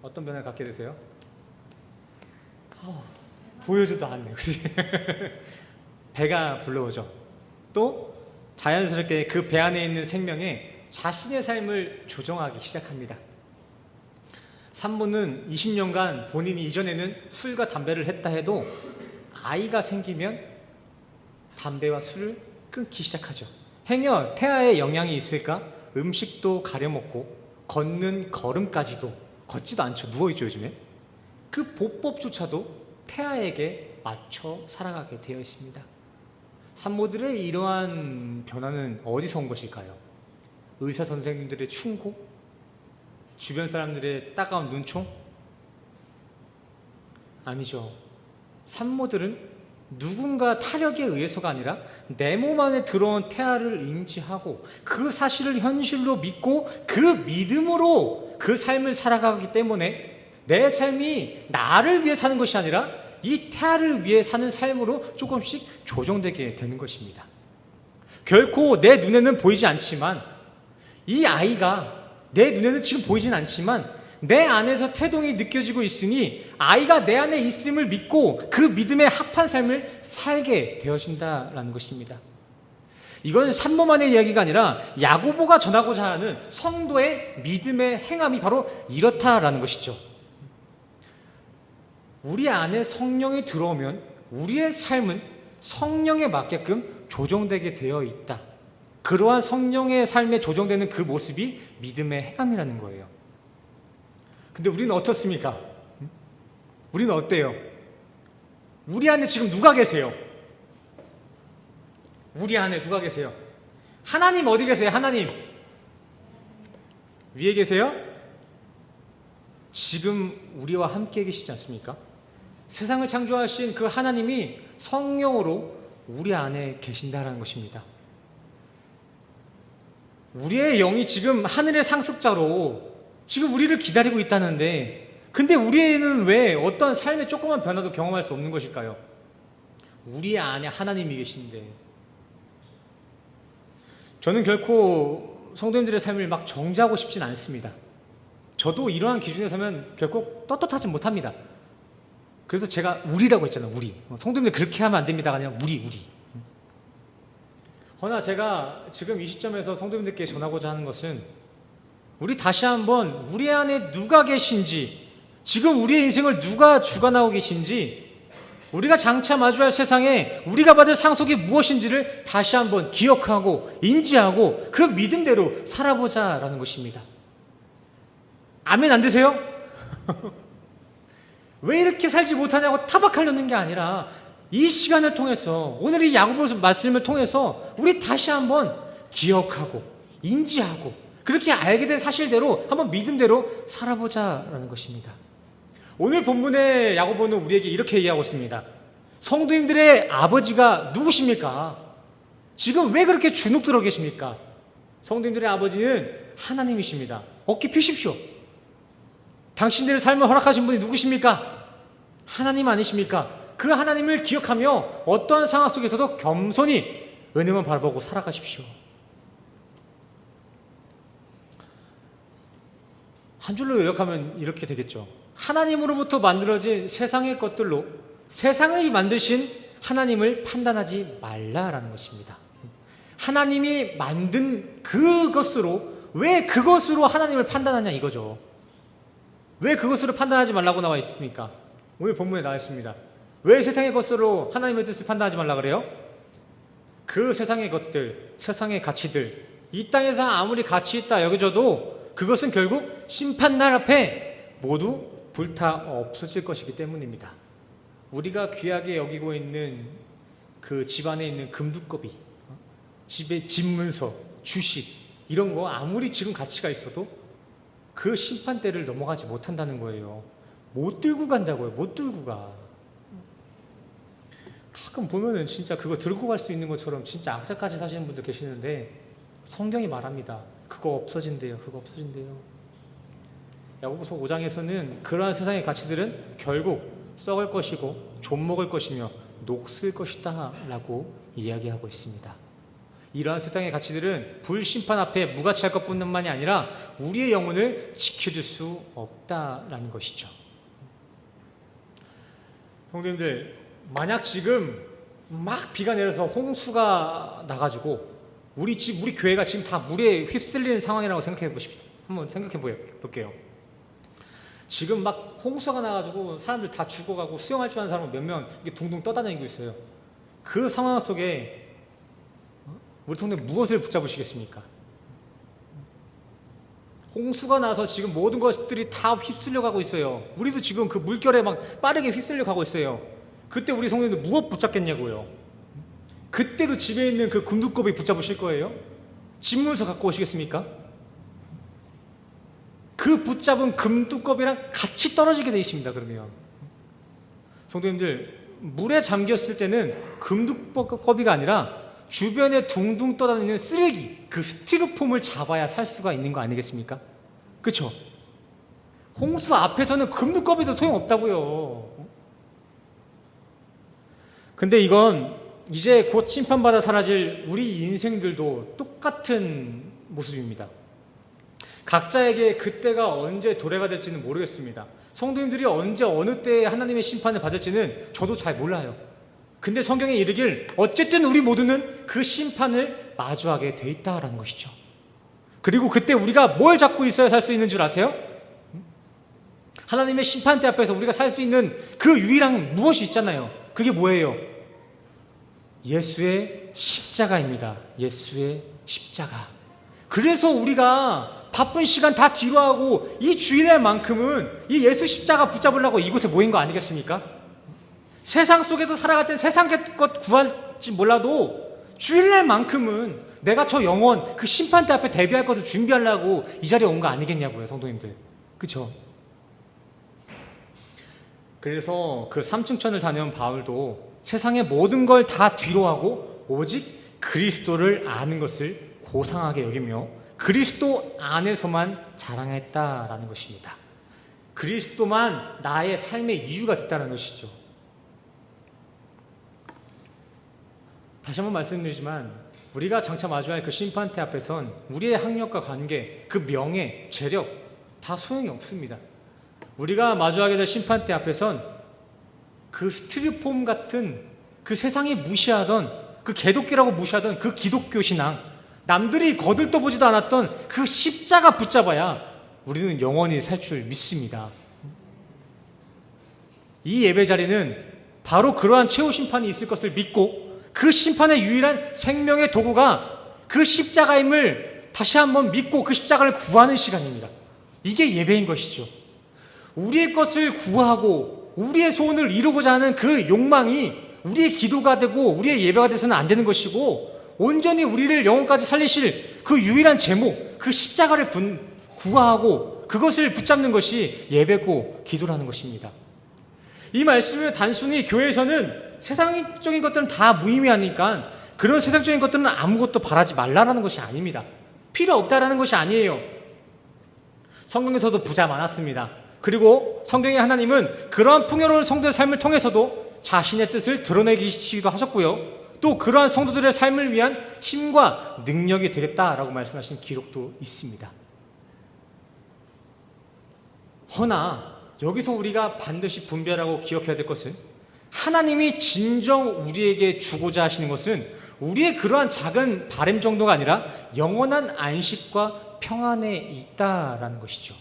어떤 변화를 갖게 되세요? 보여줘도 않네, 그치? 배가 불러오죠. 또 자연스럽게 그 배 안에 있는 생명에 자신의 삶을 조정하기 시작합니다. 산모는 20년간 본인이 이전에는 술과 담배를 했다 해도 아이가 생기면 담배와 술을 끊기 시작하죠. 행여 태아에 영향이 있을까? 음식도 가려먹고 걷는 걸음까지도 걷지도 않죠. 누워있죠 요즘에. 그 보법조차도 태아에게 맞춰 살아가게 되어 있습니다. 산모들의 이러한 변화는 어디서 온 것일까요? 의사 선생님들의 충고? 주변 사람들의 따가운 눈총? 아니죠. 산모들은 누군가 타력에 의해서가 아니라 내 몸 안에 들어온 태아를 인지하고 그 사실을 현실로 믿고 그 믿음으로 그 삶을 살아가기 때문에 내 삶이 나를 위해 사는 것이 아니라 이 태아를 위해 사는 삶으로 조금씩 조정되게 되는 것입니다. 결코 내 눈에는 보이지 않지만 이 아이가 내 눈에는 지금 보이진 않지만 내 안에서 태동이 느껴지고 있으니 아이가 내 안에 있음을 믿고 그 믿음에 합한 삶을 살게 되어진다라는 것입니다. 이건 산모만의 이야기가 아니라 야고보가 전하고자 하는 성도의 믿음의 행함이 바로 이렇다라는 것이죠. 우리 안에 성령이 들어오면 우리의 삶은 성령에 맞게끔 조정되게 되어 있다. 그러한 성령의 삶에 조정되는 그 모습이 믿음의 행함이라는 거예요. 근데 우리는 어떻습니까? 우리는 어때요? 우리 안에 지금 누가 계세요? 우리 안에 누가 계세요? 하나님 어디 계세요? 하나님 위에 계세요? 지금 우리와 함께 계시지 않습니까? 세상을 창조하신 그 하나님이 성령으로 우리 안에 계신다는 것입니다. 우리의 영이 지금 하늘의 상속자로 지금 우리를 기다리고 있다는데, 근데 우리는 왜 어떤 삶의 조그만 변화도 경험할 수 없는 것일까요? 우리 안에 하나님이 계신데. 저는 결코 성도님들의 삶을 막 정죄하고 싶진 않습니다. 저도 이러한 기준에 서면 결코 떳떳하지 못합니다. 그래서 제가 우리라고 했잖아요. 우리. 성도님들 그렇게 하면 안 됩니다가 아니라 우리. 허나 제가 지금 이 시점에서 성도님들께 전하고자 하는 것은 우리 다시 한번 우리 안에 누가 계신지, 지금 우리의 인생을 누가 주관하고 계신지, 우리가 장차 마주할 세상에 우리가 받을 상속이 무엇인지를 다시 한번 기억하고 인지하고 그 믿음대로 살아보자라는 것입니다. 아멘 안 되세요? 왜 이렇게 살지 못하냐고 타박하려는 게 아니라 이 시간을 통해서, 오늘 이 야고보 말씀을 통해서 우리 다시 한번 기억하고 인지하고 그렇게 알게 된 사실대로 한번 믿음대로 살아보자라는 것입니다. 오늘 본문의 야고보는 우리에게 이렇게 얘기하고 있습니다. 성도님들의 아버지가 누구십니까? 지금 왜 그렇게 주눅 들어 계십니까? 성도님들의 아버지는 하나님이십니다. 어깨 피십시오. 당신들의 삶을 허락하신 분이 누구십니까? 하나님 아니십니까? 그 하나님을 기억하며 어떠한 상황 속에서도 겸손히 은혜만 바라보고 살아가십시오. 한 줄로 요약하면 이렇게 되겠죠. 하나님으로부터 만들어진 세상의 것들로 세상을 만드신 하나님을 판단하지 말라라는 것입니다. 하나님이 만든 그것으로, 왜 그것으로 하나님을 판단하냐 이거죠. 왜 그것으로 판단하지 말라고 나와 있습니까? 오늘 본문에 나와 있습니다. 왜 세상의 것으로 하나님의 뜻을 판단하지 말라 그래요? 그 세상의 것들, 세상의 가치들, 이 땅에서 아무리 가치 있다 여겨져도 그것은 결국 심판날 앞에 모두 불타 없어질 것이기 때문입니다. 우리가 귀하게 여기고 있는 그 집안에 있는 금두꺼비, 집의 집문서, 주식 이런 거 아무리 지금 가치가 있어도 그 심판대를 넘어가지 못한다는 거예요. 못 들고 간다고요. 못 들고 가. 가끔 보면은 진짜 그거 들고 갈 수 있는 것처럼 진짜 악착같이 사시는 분들 계시는데 성경이 말합니다. 그거 없어진대요. 그거 없어진대요. 야고보서 5장에서는 그러한 세상의 가치들은 결국 썩을 것이고 좀먹을 것이며 녹슬 것이다 라고 이야기하고 있습니다. 이러한 세상의 가치들은 불심판 앞에 무가치할 것뿐만이 아니라 우리의 영혼을 지켜줄 수 없다라는 것이죠. 성도님들, 만약 지금 막 비가 내려서 홍수가 나가지고 우리 집, 우리 교회가 지금 다 물에 휩쓸리는 상황이라고 생각해 보십시오. 한번 생각해 볼게요. 지금 막 홍수가 나가지고 사람들 다 죽어가고 수영할 줄 아는 사람은 몇 명 이렇게 둥둥 떠다니고 있어요. 그 상황 속에 우리 성도님 무엇을 붙잡으시겠습니까? 홍수가 나서 지금 모든 것들이 다 휩쓸려 가고 있어요. 우리도 지금 그 물결에 막 빠르게 휩쓸려 가고 있어요. 그때 우리 성도님들 무엇 붙잡겠냐고요. 그때도 집에 있는 그 금두꺼비 붙잡으실 거예요? 집문서 갖고 오시겠습니까? 그 붙잡은 금두꺼비랑 같이 떨어지게 되어 있습니다. 그러면 성도님들, 물에 잠겼을 때는 금두꺼비가 아니라 주변에 둥둥 떠다니는 쓰레기, 그 스티로폼을 잡아야 살 수가 있는 거 아니겠습니까? 그렇죠? 홍수 앞에서는 금두꺼비도 소용없다고요. 근데 이건 이제 곧 심판받아 사라질 우리 인생들도 똑같은 모습입니다. 각자에게 그때가 언제 도래가 될지는 모르겠습니다. 성도님들이 언제 어느 때에 하나님의 심판을 받을지는 저도 잘 몰라요. 근데 성경에 이르길 어쨌든 우리 모두는 그 심판을 마주하게 돼 있다라는 것이죠. 그리고 그때 우리가 뭘 잡고 있어야 살 수 있는 줄 아세요? 하나님의 심판대 앞에서 우리가 살 수 있는 그 유일한 무엇이 있잖아요. 그게 뭐예요? 예수의 십자가입니다. 예수의 십자가. 그래서 우리가 바쁜 시간 다 뒤로 하고 이 주일날만큼은 이 예수 십자가 붙잡으려고 이곳에 모인 거 아니겠습니까? 세상 속에서 살아갈 때 세상의 것 구할지 몰라도 주일날만큼은 내가 저 영원 그 심판대 앞에 대비할 것을 준비하려고 이 자리에 온 거 아니겠냐고요, 성도님들. 그쵸? 그래서 그 삼층천을 다녀온 바울도 세상의 모든 걸 다 뒤로 하고 오직 그리스도를 아는 것을 고상하게 여기며 그리스도 안에서만 자랑했다라는 것입니다. 그리스도만 나의 삶의 이유가 됐다는 것이죠. 다시 한번 말씀드리지만 우리가 장차 마주할 그 심판대 앞에선 우리의 학력과 관계, 그 명예, 재력 다 소용이 없습니다. 우리가 마주하게 될 심판대 앞에선 그 스티로폼 같은 그 세상이 무시하던 그 개독교라고 무시하던 그 기독교 신앙, 남들이 거들떠보지도 않았던 그 십자가 붙잡아야 우리는 영원히 살 줄 믿습니다. 이 예배 자리는 바로 그러한 최후 심판이 있을 것을 믿고 그 심판의 유일한 생명의 도구가 그 십자가임을 다시 한번 믿고 그 십자가를 구하는 시간입니다. 이게 예배인 것이죠. 우리의 것을 구하고 우리의 소원을 이루고자 하는 그 욕망이 우리의 기도가 되고 우리의 예배가 돼서는 안 되는 것이고 온전히 우리를 영혼까지 살리실 그 유일한 제목, 그 십자가를 구하고 그것을 붙잡는 것이 예배고 기도라는 것입니다. 이 말씀을 단순히 교회에서는 세상적인 것들은 다 무의미하니까 그런 세상적인 것들은 아무것도 바라지 말라라는 것이 아닙니다. 필요 없다라는 것이 아니에요. 성경에서도 부자 많았습니다. 그리고 성경의 하나님은 그러한 풍요로운 성도의 삶을 통해서도 자신의 뜻을 드러내기도 하셨고요. 또 그러한 성도들의 삶을 위한 힘과 능력이 되겠다라고 말씀하신 기록도 있습니다. 허나 여기서 우리가 반드시 분별하고 기억해야 될 것은 하나님이 진정 우리에게 주고자 하시는 것은 우리의 그러한 작은 바람 정도가 아니라 영원한 안식과 평안에 있다라는 것이죠.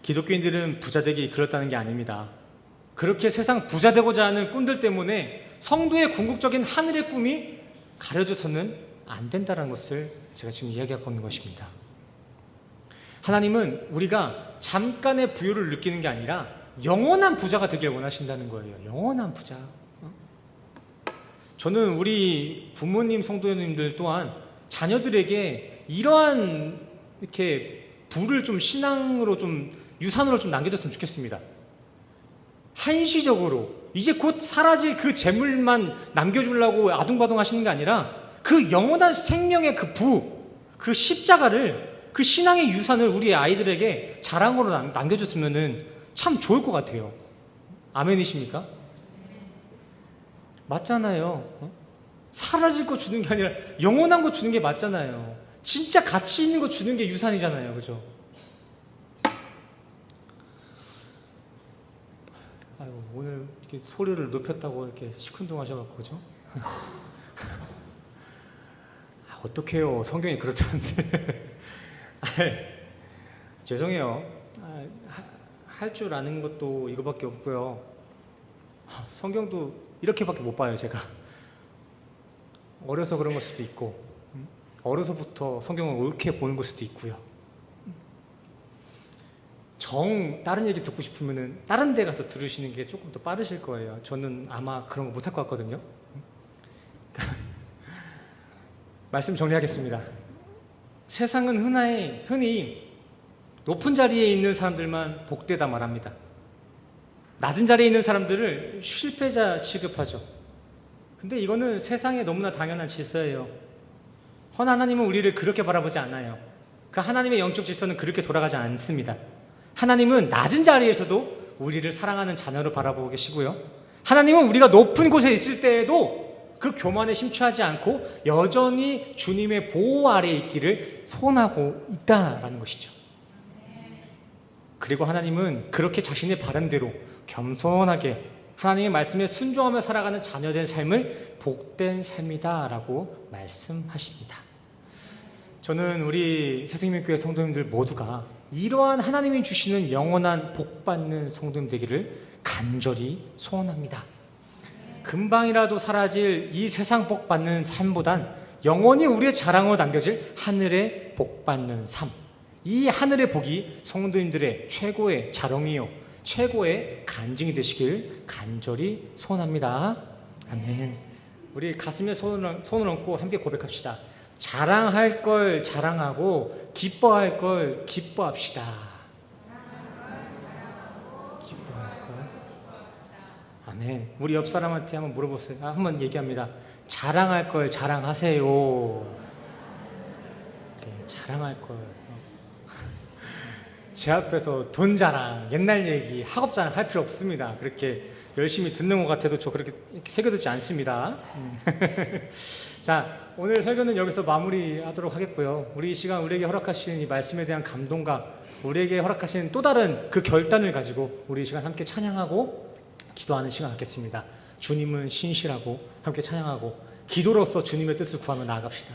기독교인들은 부자되기 그렇다는 게 아닙니다. 그렇게 세상 부자되고자 하는 꿈들 때문에 성도의 궁극적인 하늘의 꿈이 가려져서는 안 된다는 것을 제가 지금 이야기하고 있는 것입니다. 하나님은 우리가 잠깐의 부유를 느끼는 게 아니라 영원한 부자가 되길 원하신다는 거예요. 영원한 부자. 저는 우리 부모님, 성도님들 또한 자녀들에게 이러한 이렇게 부를 좀 신앙으로 좀 유산으로 좀 남겨줬으면 좋겠습니다. 한시적으로 이제 곧 사라질 그 재물만 남겨주려고 아둥바둥 하시는 게 아니라 그 영원한 생명의 그 그 십자가를, 그 신앙의 유산을 우리 아이들에게 자랑으로 남겨줬으면 참 좋을 것 같아요. 아멘이십니까? 맞잖아요. 사라질 거 주는 게 아니라 영원한 거 주는 게 맞잖아요. 진짜 가치 있는 거 주는 게 유산이잖아요. 그죠? 아유, 오늘 이렇게 소리를 높였다고 이렇게 시큰둥하셔갖고, 그죠? 어떡해요. 성경이 그렇다는데. 죄송해요. 할 줄 아는 것도 이거밖에 없고요. 성경도 이렇게밖에 못 봐요, 제가. 어려서 그런 걸 수도 있고. 어려서부터 성경을 옳게 보는 걸 수도 있고요. 다른 얘기 듣고 싶으면은 다른 데 가서 들으시는 게 조금 더 빠르실 거예요. 저는 아마 그런 거 못할 것 같거든요. 말씀 정리하겠습니다. 세상은 흔히 높은 자리에 있는 사람들만 복되다 말합니다. 낮은 자리에 있는 사람들을 실패자 취급하죠. 근데 이거는 세상에 너무나 당연한 질서예요. 허나 하나님은 우리를 그렇게 바라보지 않아요. 그 하나님의 영적 질서는 그렇게 돌아가지 않습니다. 하나님은 낮은 자리에서도 우리를 사랑하는 자녀로 바라보고 계시고요. 하나님은 우리가 높은 곳에 있을 때에도 그 교만에 심취하지 않고 여전히 주님의 보호 아래에 있기를 소원하고 있다라는 것이죠. 그리고 하나님은 그렇게 자신의 바람대로 겸손하게 하나님의 말씀에 순종하며 살아가는 자녀된 삶을 복된 삶이다라고 말씀하십니다. 저는 우리 새생명교회 성도님들 모두가 이러한 하나님이 주시는 영원한 복받는 성도님 되기를 간절히 소원합니다. 금방이라도 사라질 이 세상 복받는 삶보단 영원히 우리의 자랑으로 남겨질 하늘의 복받는 삶, 이 하늘의 복이 성도님들의 최고의 자랑이요 최고의 간증이 되시길 간절히 소원합니다. 아멘. 우리 가슴에 손을 얹고 함께 고백합시다. 자랑할 걸 자랑하고 기뻐할 걸 기뻐합시다. 기뻐할 걸. 아멘. 우리 옆 사람한테 한번 물어보세요. 한번 얘기합니다. 자랑할 걸 자랑하세요. 네, 자랑할 걸. 제 앞에서 돈 자랑, 옛날 얘기, 학업 자랑 할 필요 없습니다. 그렇게 열심히 듣는 것 같아도 저 그렇게 새겨듣지 않습니다. 자, 오늘 설교는 여기서 마무리하도록 하겠고요. 우리 이 시간 우리에게 허락하신 이 말씀에 대한 감동과 우리에게 허락하신 또 다른 그 결단을 가지고 우리 이 시간 함께 찬양하고 기도하는 시간 갖겠습니다. 주님은 신실하고 함께 찬양하고 기도로서 주님의 뜻을 구하며 나아갑시다.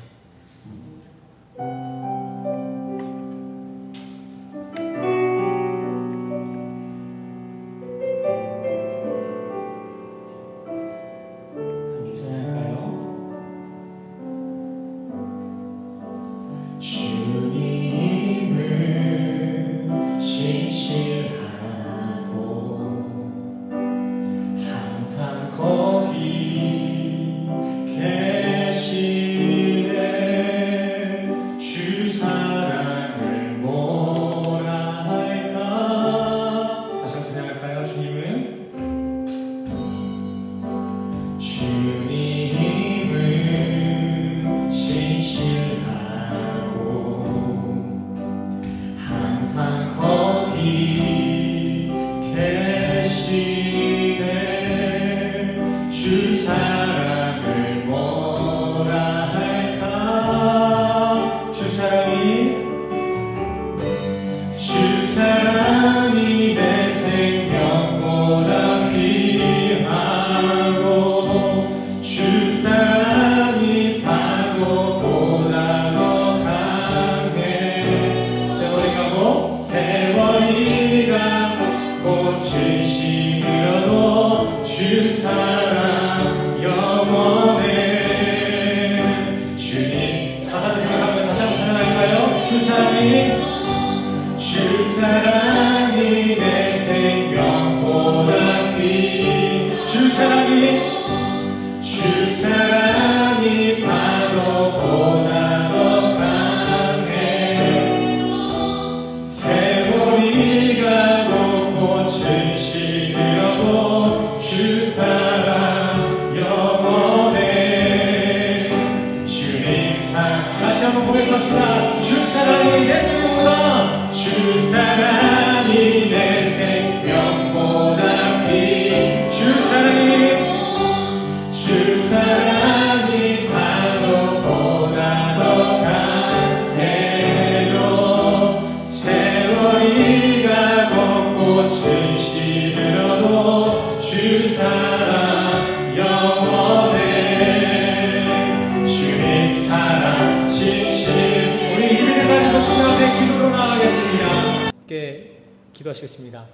기도하시겠습니다.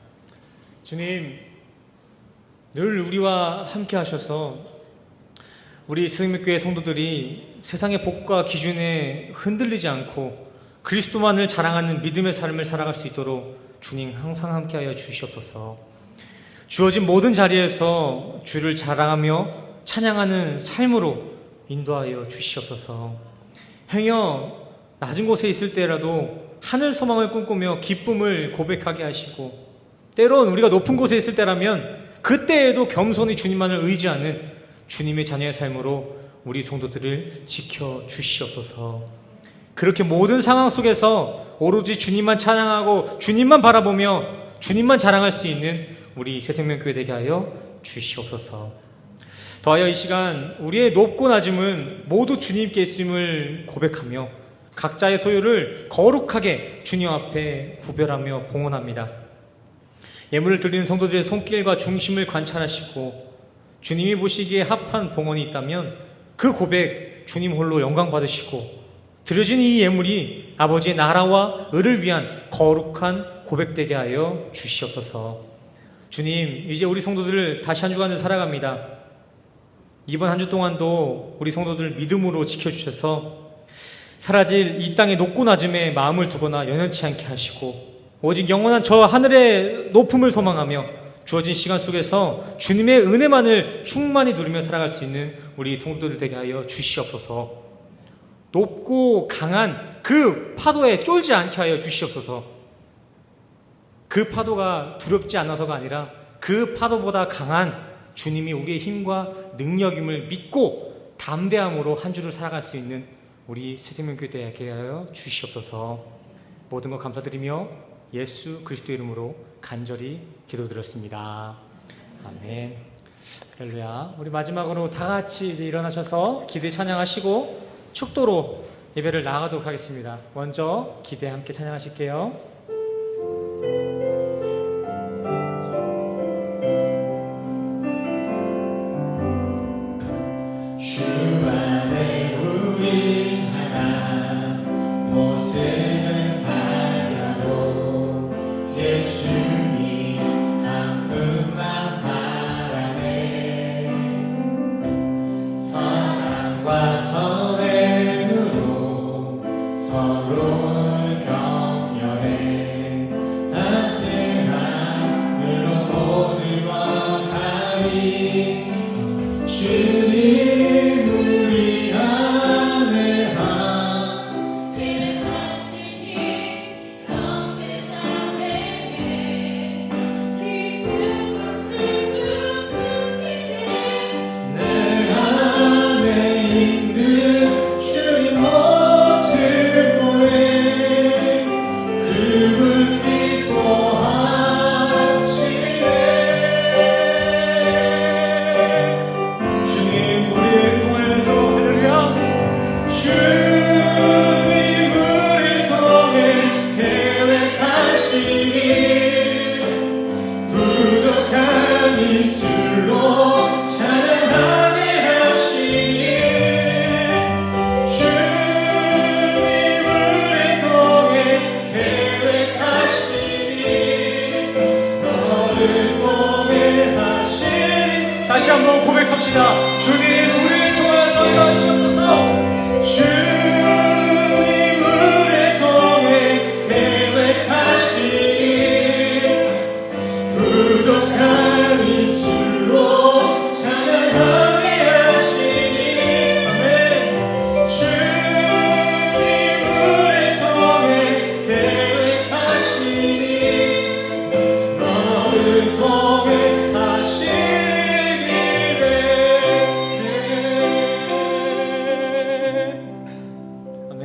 주님, 늘 우리와 함께 하셔서 우리 새생명교회 성도들이 세상의 복과 기준에 흔들리지 않고 그리스도만을 자랑하는 믿음의 삶을 살아갈 수 있도록 주님 항상 함께하여 주시옵소서. 주어진 모든 자리에서 주를 자랑하며 찬양하는 삶으로 인도하여 주시옵소서. 행여 낮은 곳에 있을 때라도 하늘 소망을 꿈꾸며 기쁨을 고백하게 하시고, 때론 우리가 높은 곳에 있을 때라면 그때에도 겸손히 주님만을 의지하는 주님의 자녀의 삶으로 우리 성도들을 지켜 주시옵소서. 그렇게 모든 상황 속에서 오로지 주님만 찬양하고 주님만 바라보며 주님만 자랑할 수 있는 우리 새생명교회 되게 하여 주시옵소서. 더하여 이 시간 우리의 높고 낮음은 모두 주님께 있음을 고백하며 각자의 소유를 거룩하게 주님 앞에 구별하며 봉헌합니다. 예물을 드리는 성도들의 손길과 중심을 관찰하시고 주님이 보시기에 합한 봉헌이 있다면 그 고백 주님 홀로 영광 받으시고, 드려진 이 예물이 아버지의 나라와 의를 위한 거룩한 고백되게 하여 주시옵소서. 주님, 이제 우리 성도들을 다시 한 주간을 살아갑니다. 이번 한 주 동안도 우리 성도들 믿음으로 지켜주셔서 사라질 이 땅의 높고 낮음에 마음을 두거나 연연치 않게 하시고, 오직 영원한 저 하늘의 높음을 소망하며 주어진 시간 속에서 주님의 은혜만을 충만히 누리며 살아갈 수 있는 우리 성도들 되게 하여 주시옵소서. 높고 강한 그 파도에 쫄지 않게 하여 주시옵소서. 그 파도가 두렵지 않아서가 아니라 그 파도보다 강한 주님이 우리의 힘과 능력임을 믿고 담대함으로 한 주를 살아갈 수 있는 우리 새생명교회 되게 하여 주시옵소서. 모든 것 감사드리며 예수 그리스도 이름으로 간절히 기도드렸습니다. 아멘. 할렐루야. 우리 마지막으로 다 같이 이제 일어나셔서 기대 찬양하시고 축도로 예배를 나아가도록 하겠습니다. 먼저 기대 함께 찬양하실게요. 주 안에 우리 하나 못쓰는 달라도 예수님 한 푼만 바라네. 사랑과 선행으로 서로를 격려해 따스함으로 모두 원하리. 주님 우리 안에 함께 하시니 형제자매에게 기쁜 것을 부르게 내 안에 있는 주님 모습 보내 그분 기뻐하시네. 주님 우리를 통해서 할렐루야. 주님 우리를 통해 계획하시니 부족한 입술로 찬양하게 하시니. 주님 우리를 통해 계획하시니 너를 통해 하시니. 다시 한번 고백합시다. 주님 우리를 통해서 일하시옵소서. 주님 우리를 통해 계획하시니 부족한 입술로 찬양하게 하시니. 아멘. 주님 우리를 통해 계획하시니 너를 통해 하시니래. 아멘.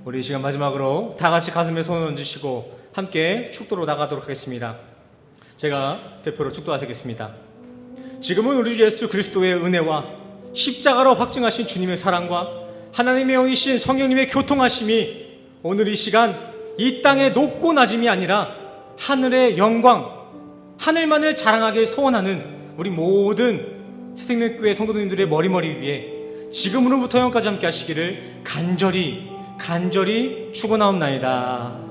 우리 이 시간 마지막으로 다 같이 가슴에 손을 얹으시고 함께 축도로 나가도록 하겠습니다. 제가 대표로 축도하시겠습니다. 지금은 우리 주 예수 그리스도의 은혜와 십자가로 확증하신 주님의 사랑과 하나님의 영이신 성령님의 교통하심이 오늘 이 시간 이 땅의 높고 낮음이 아니라 하늘의 영광, 하늘만을 자랑하게 소원하는 우리 모든 새생명교회 성도님들의 머리머리 위에 지금으로부터 영까지 함께 하시기를 간절히 축원하옵나이다.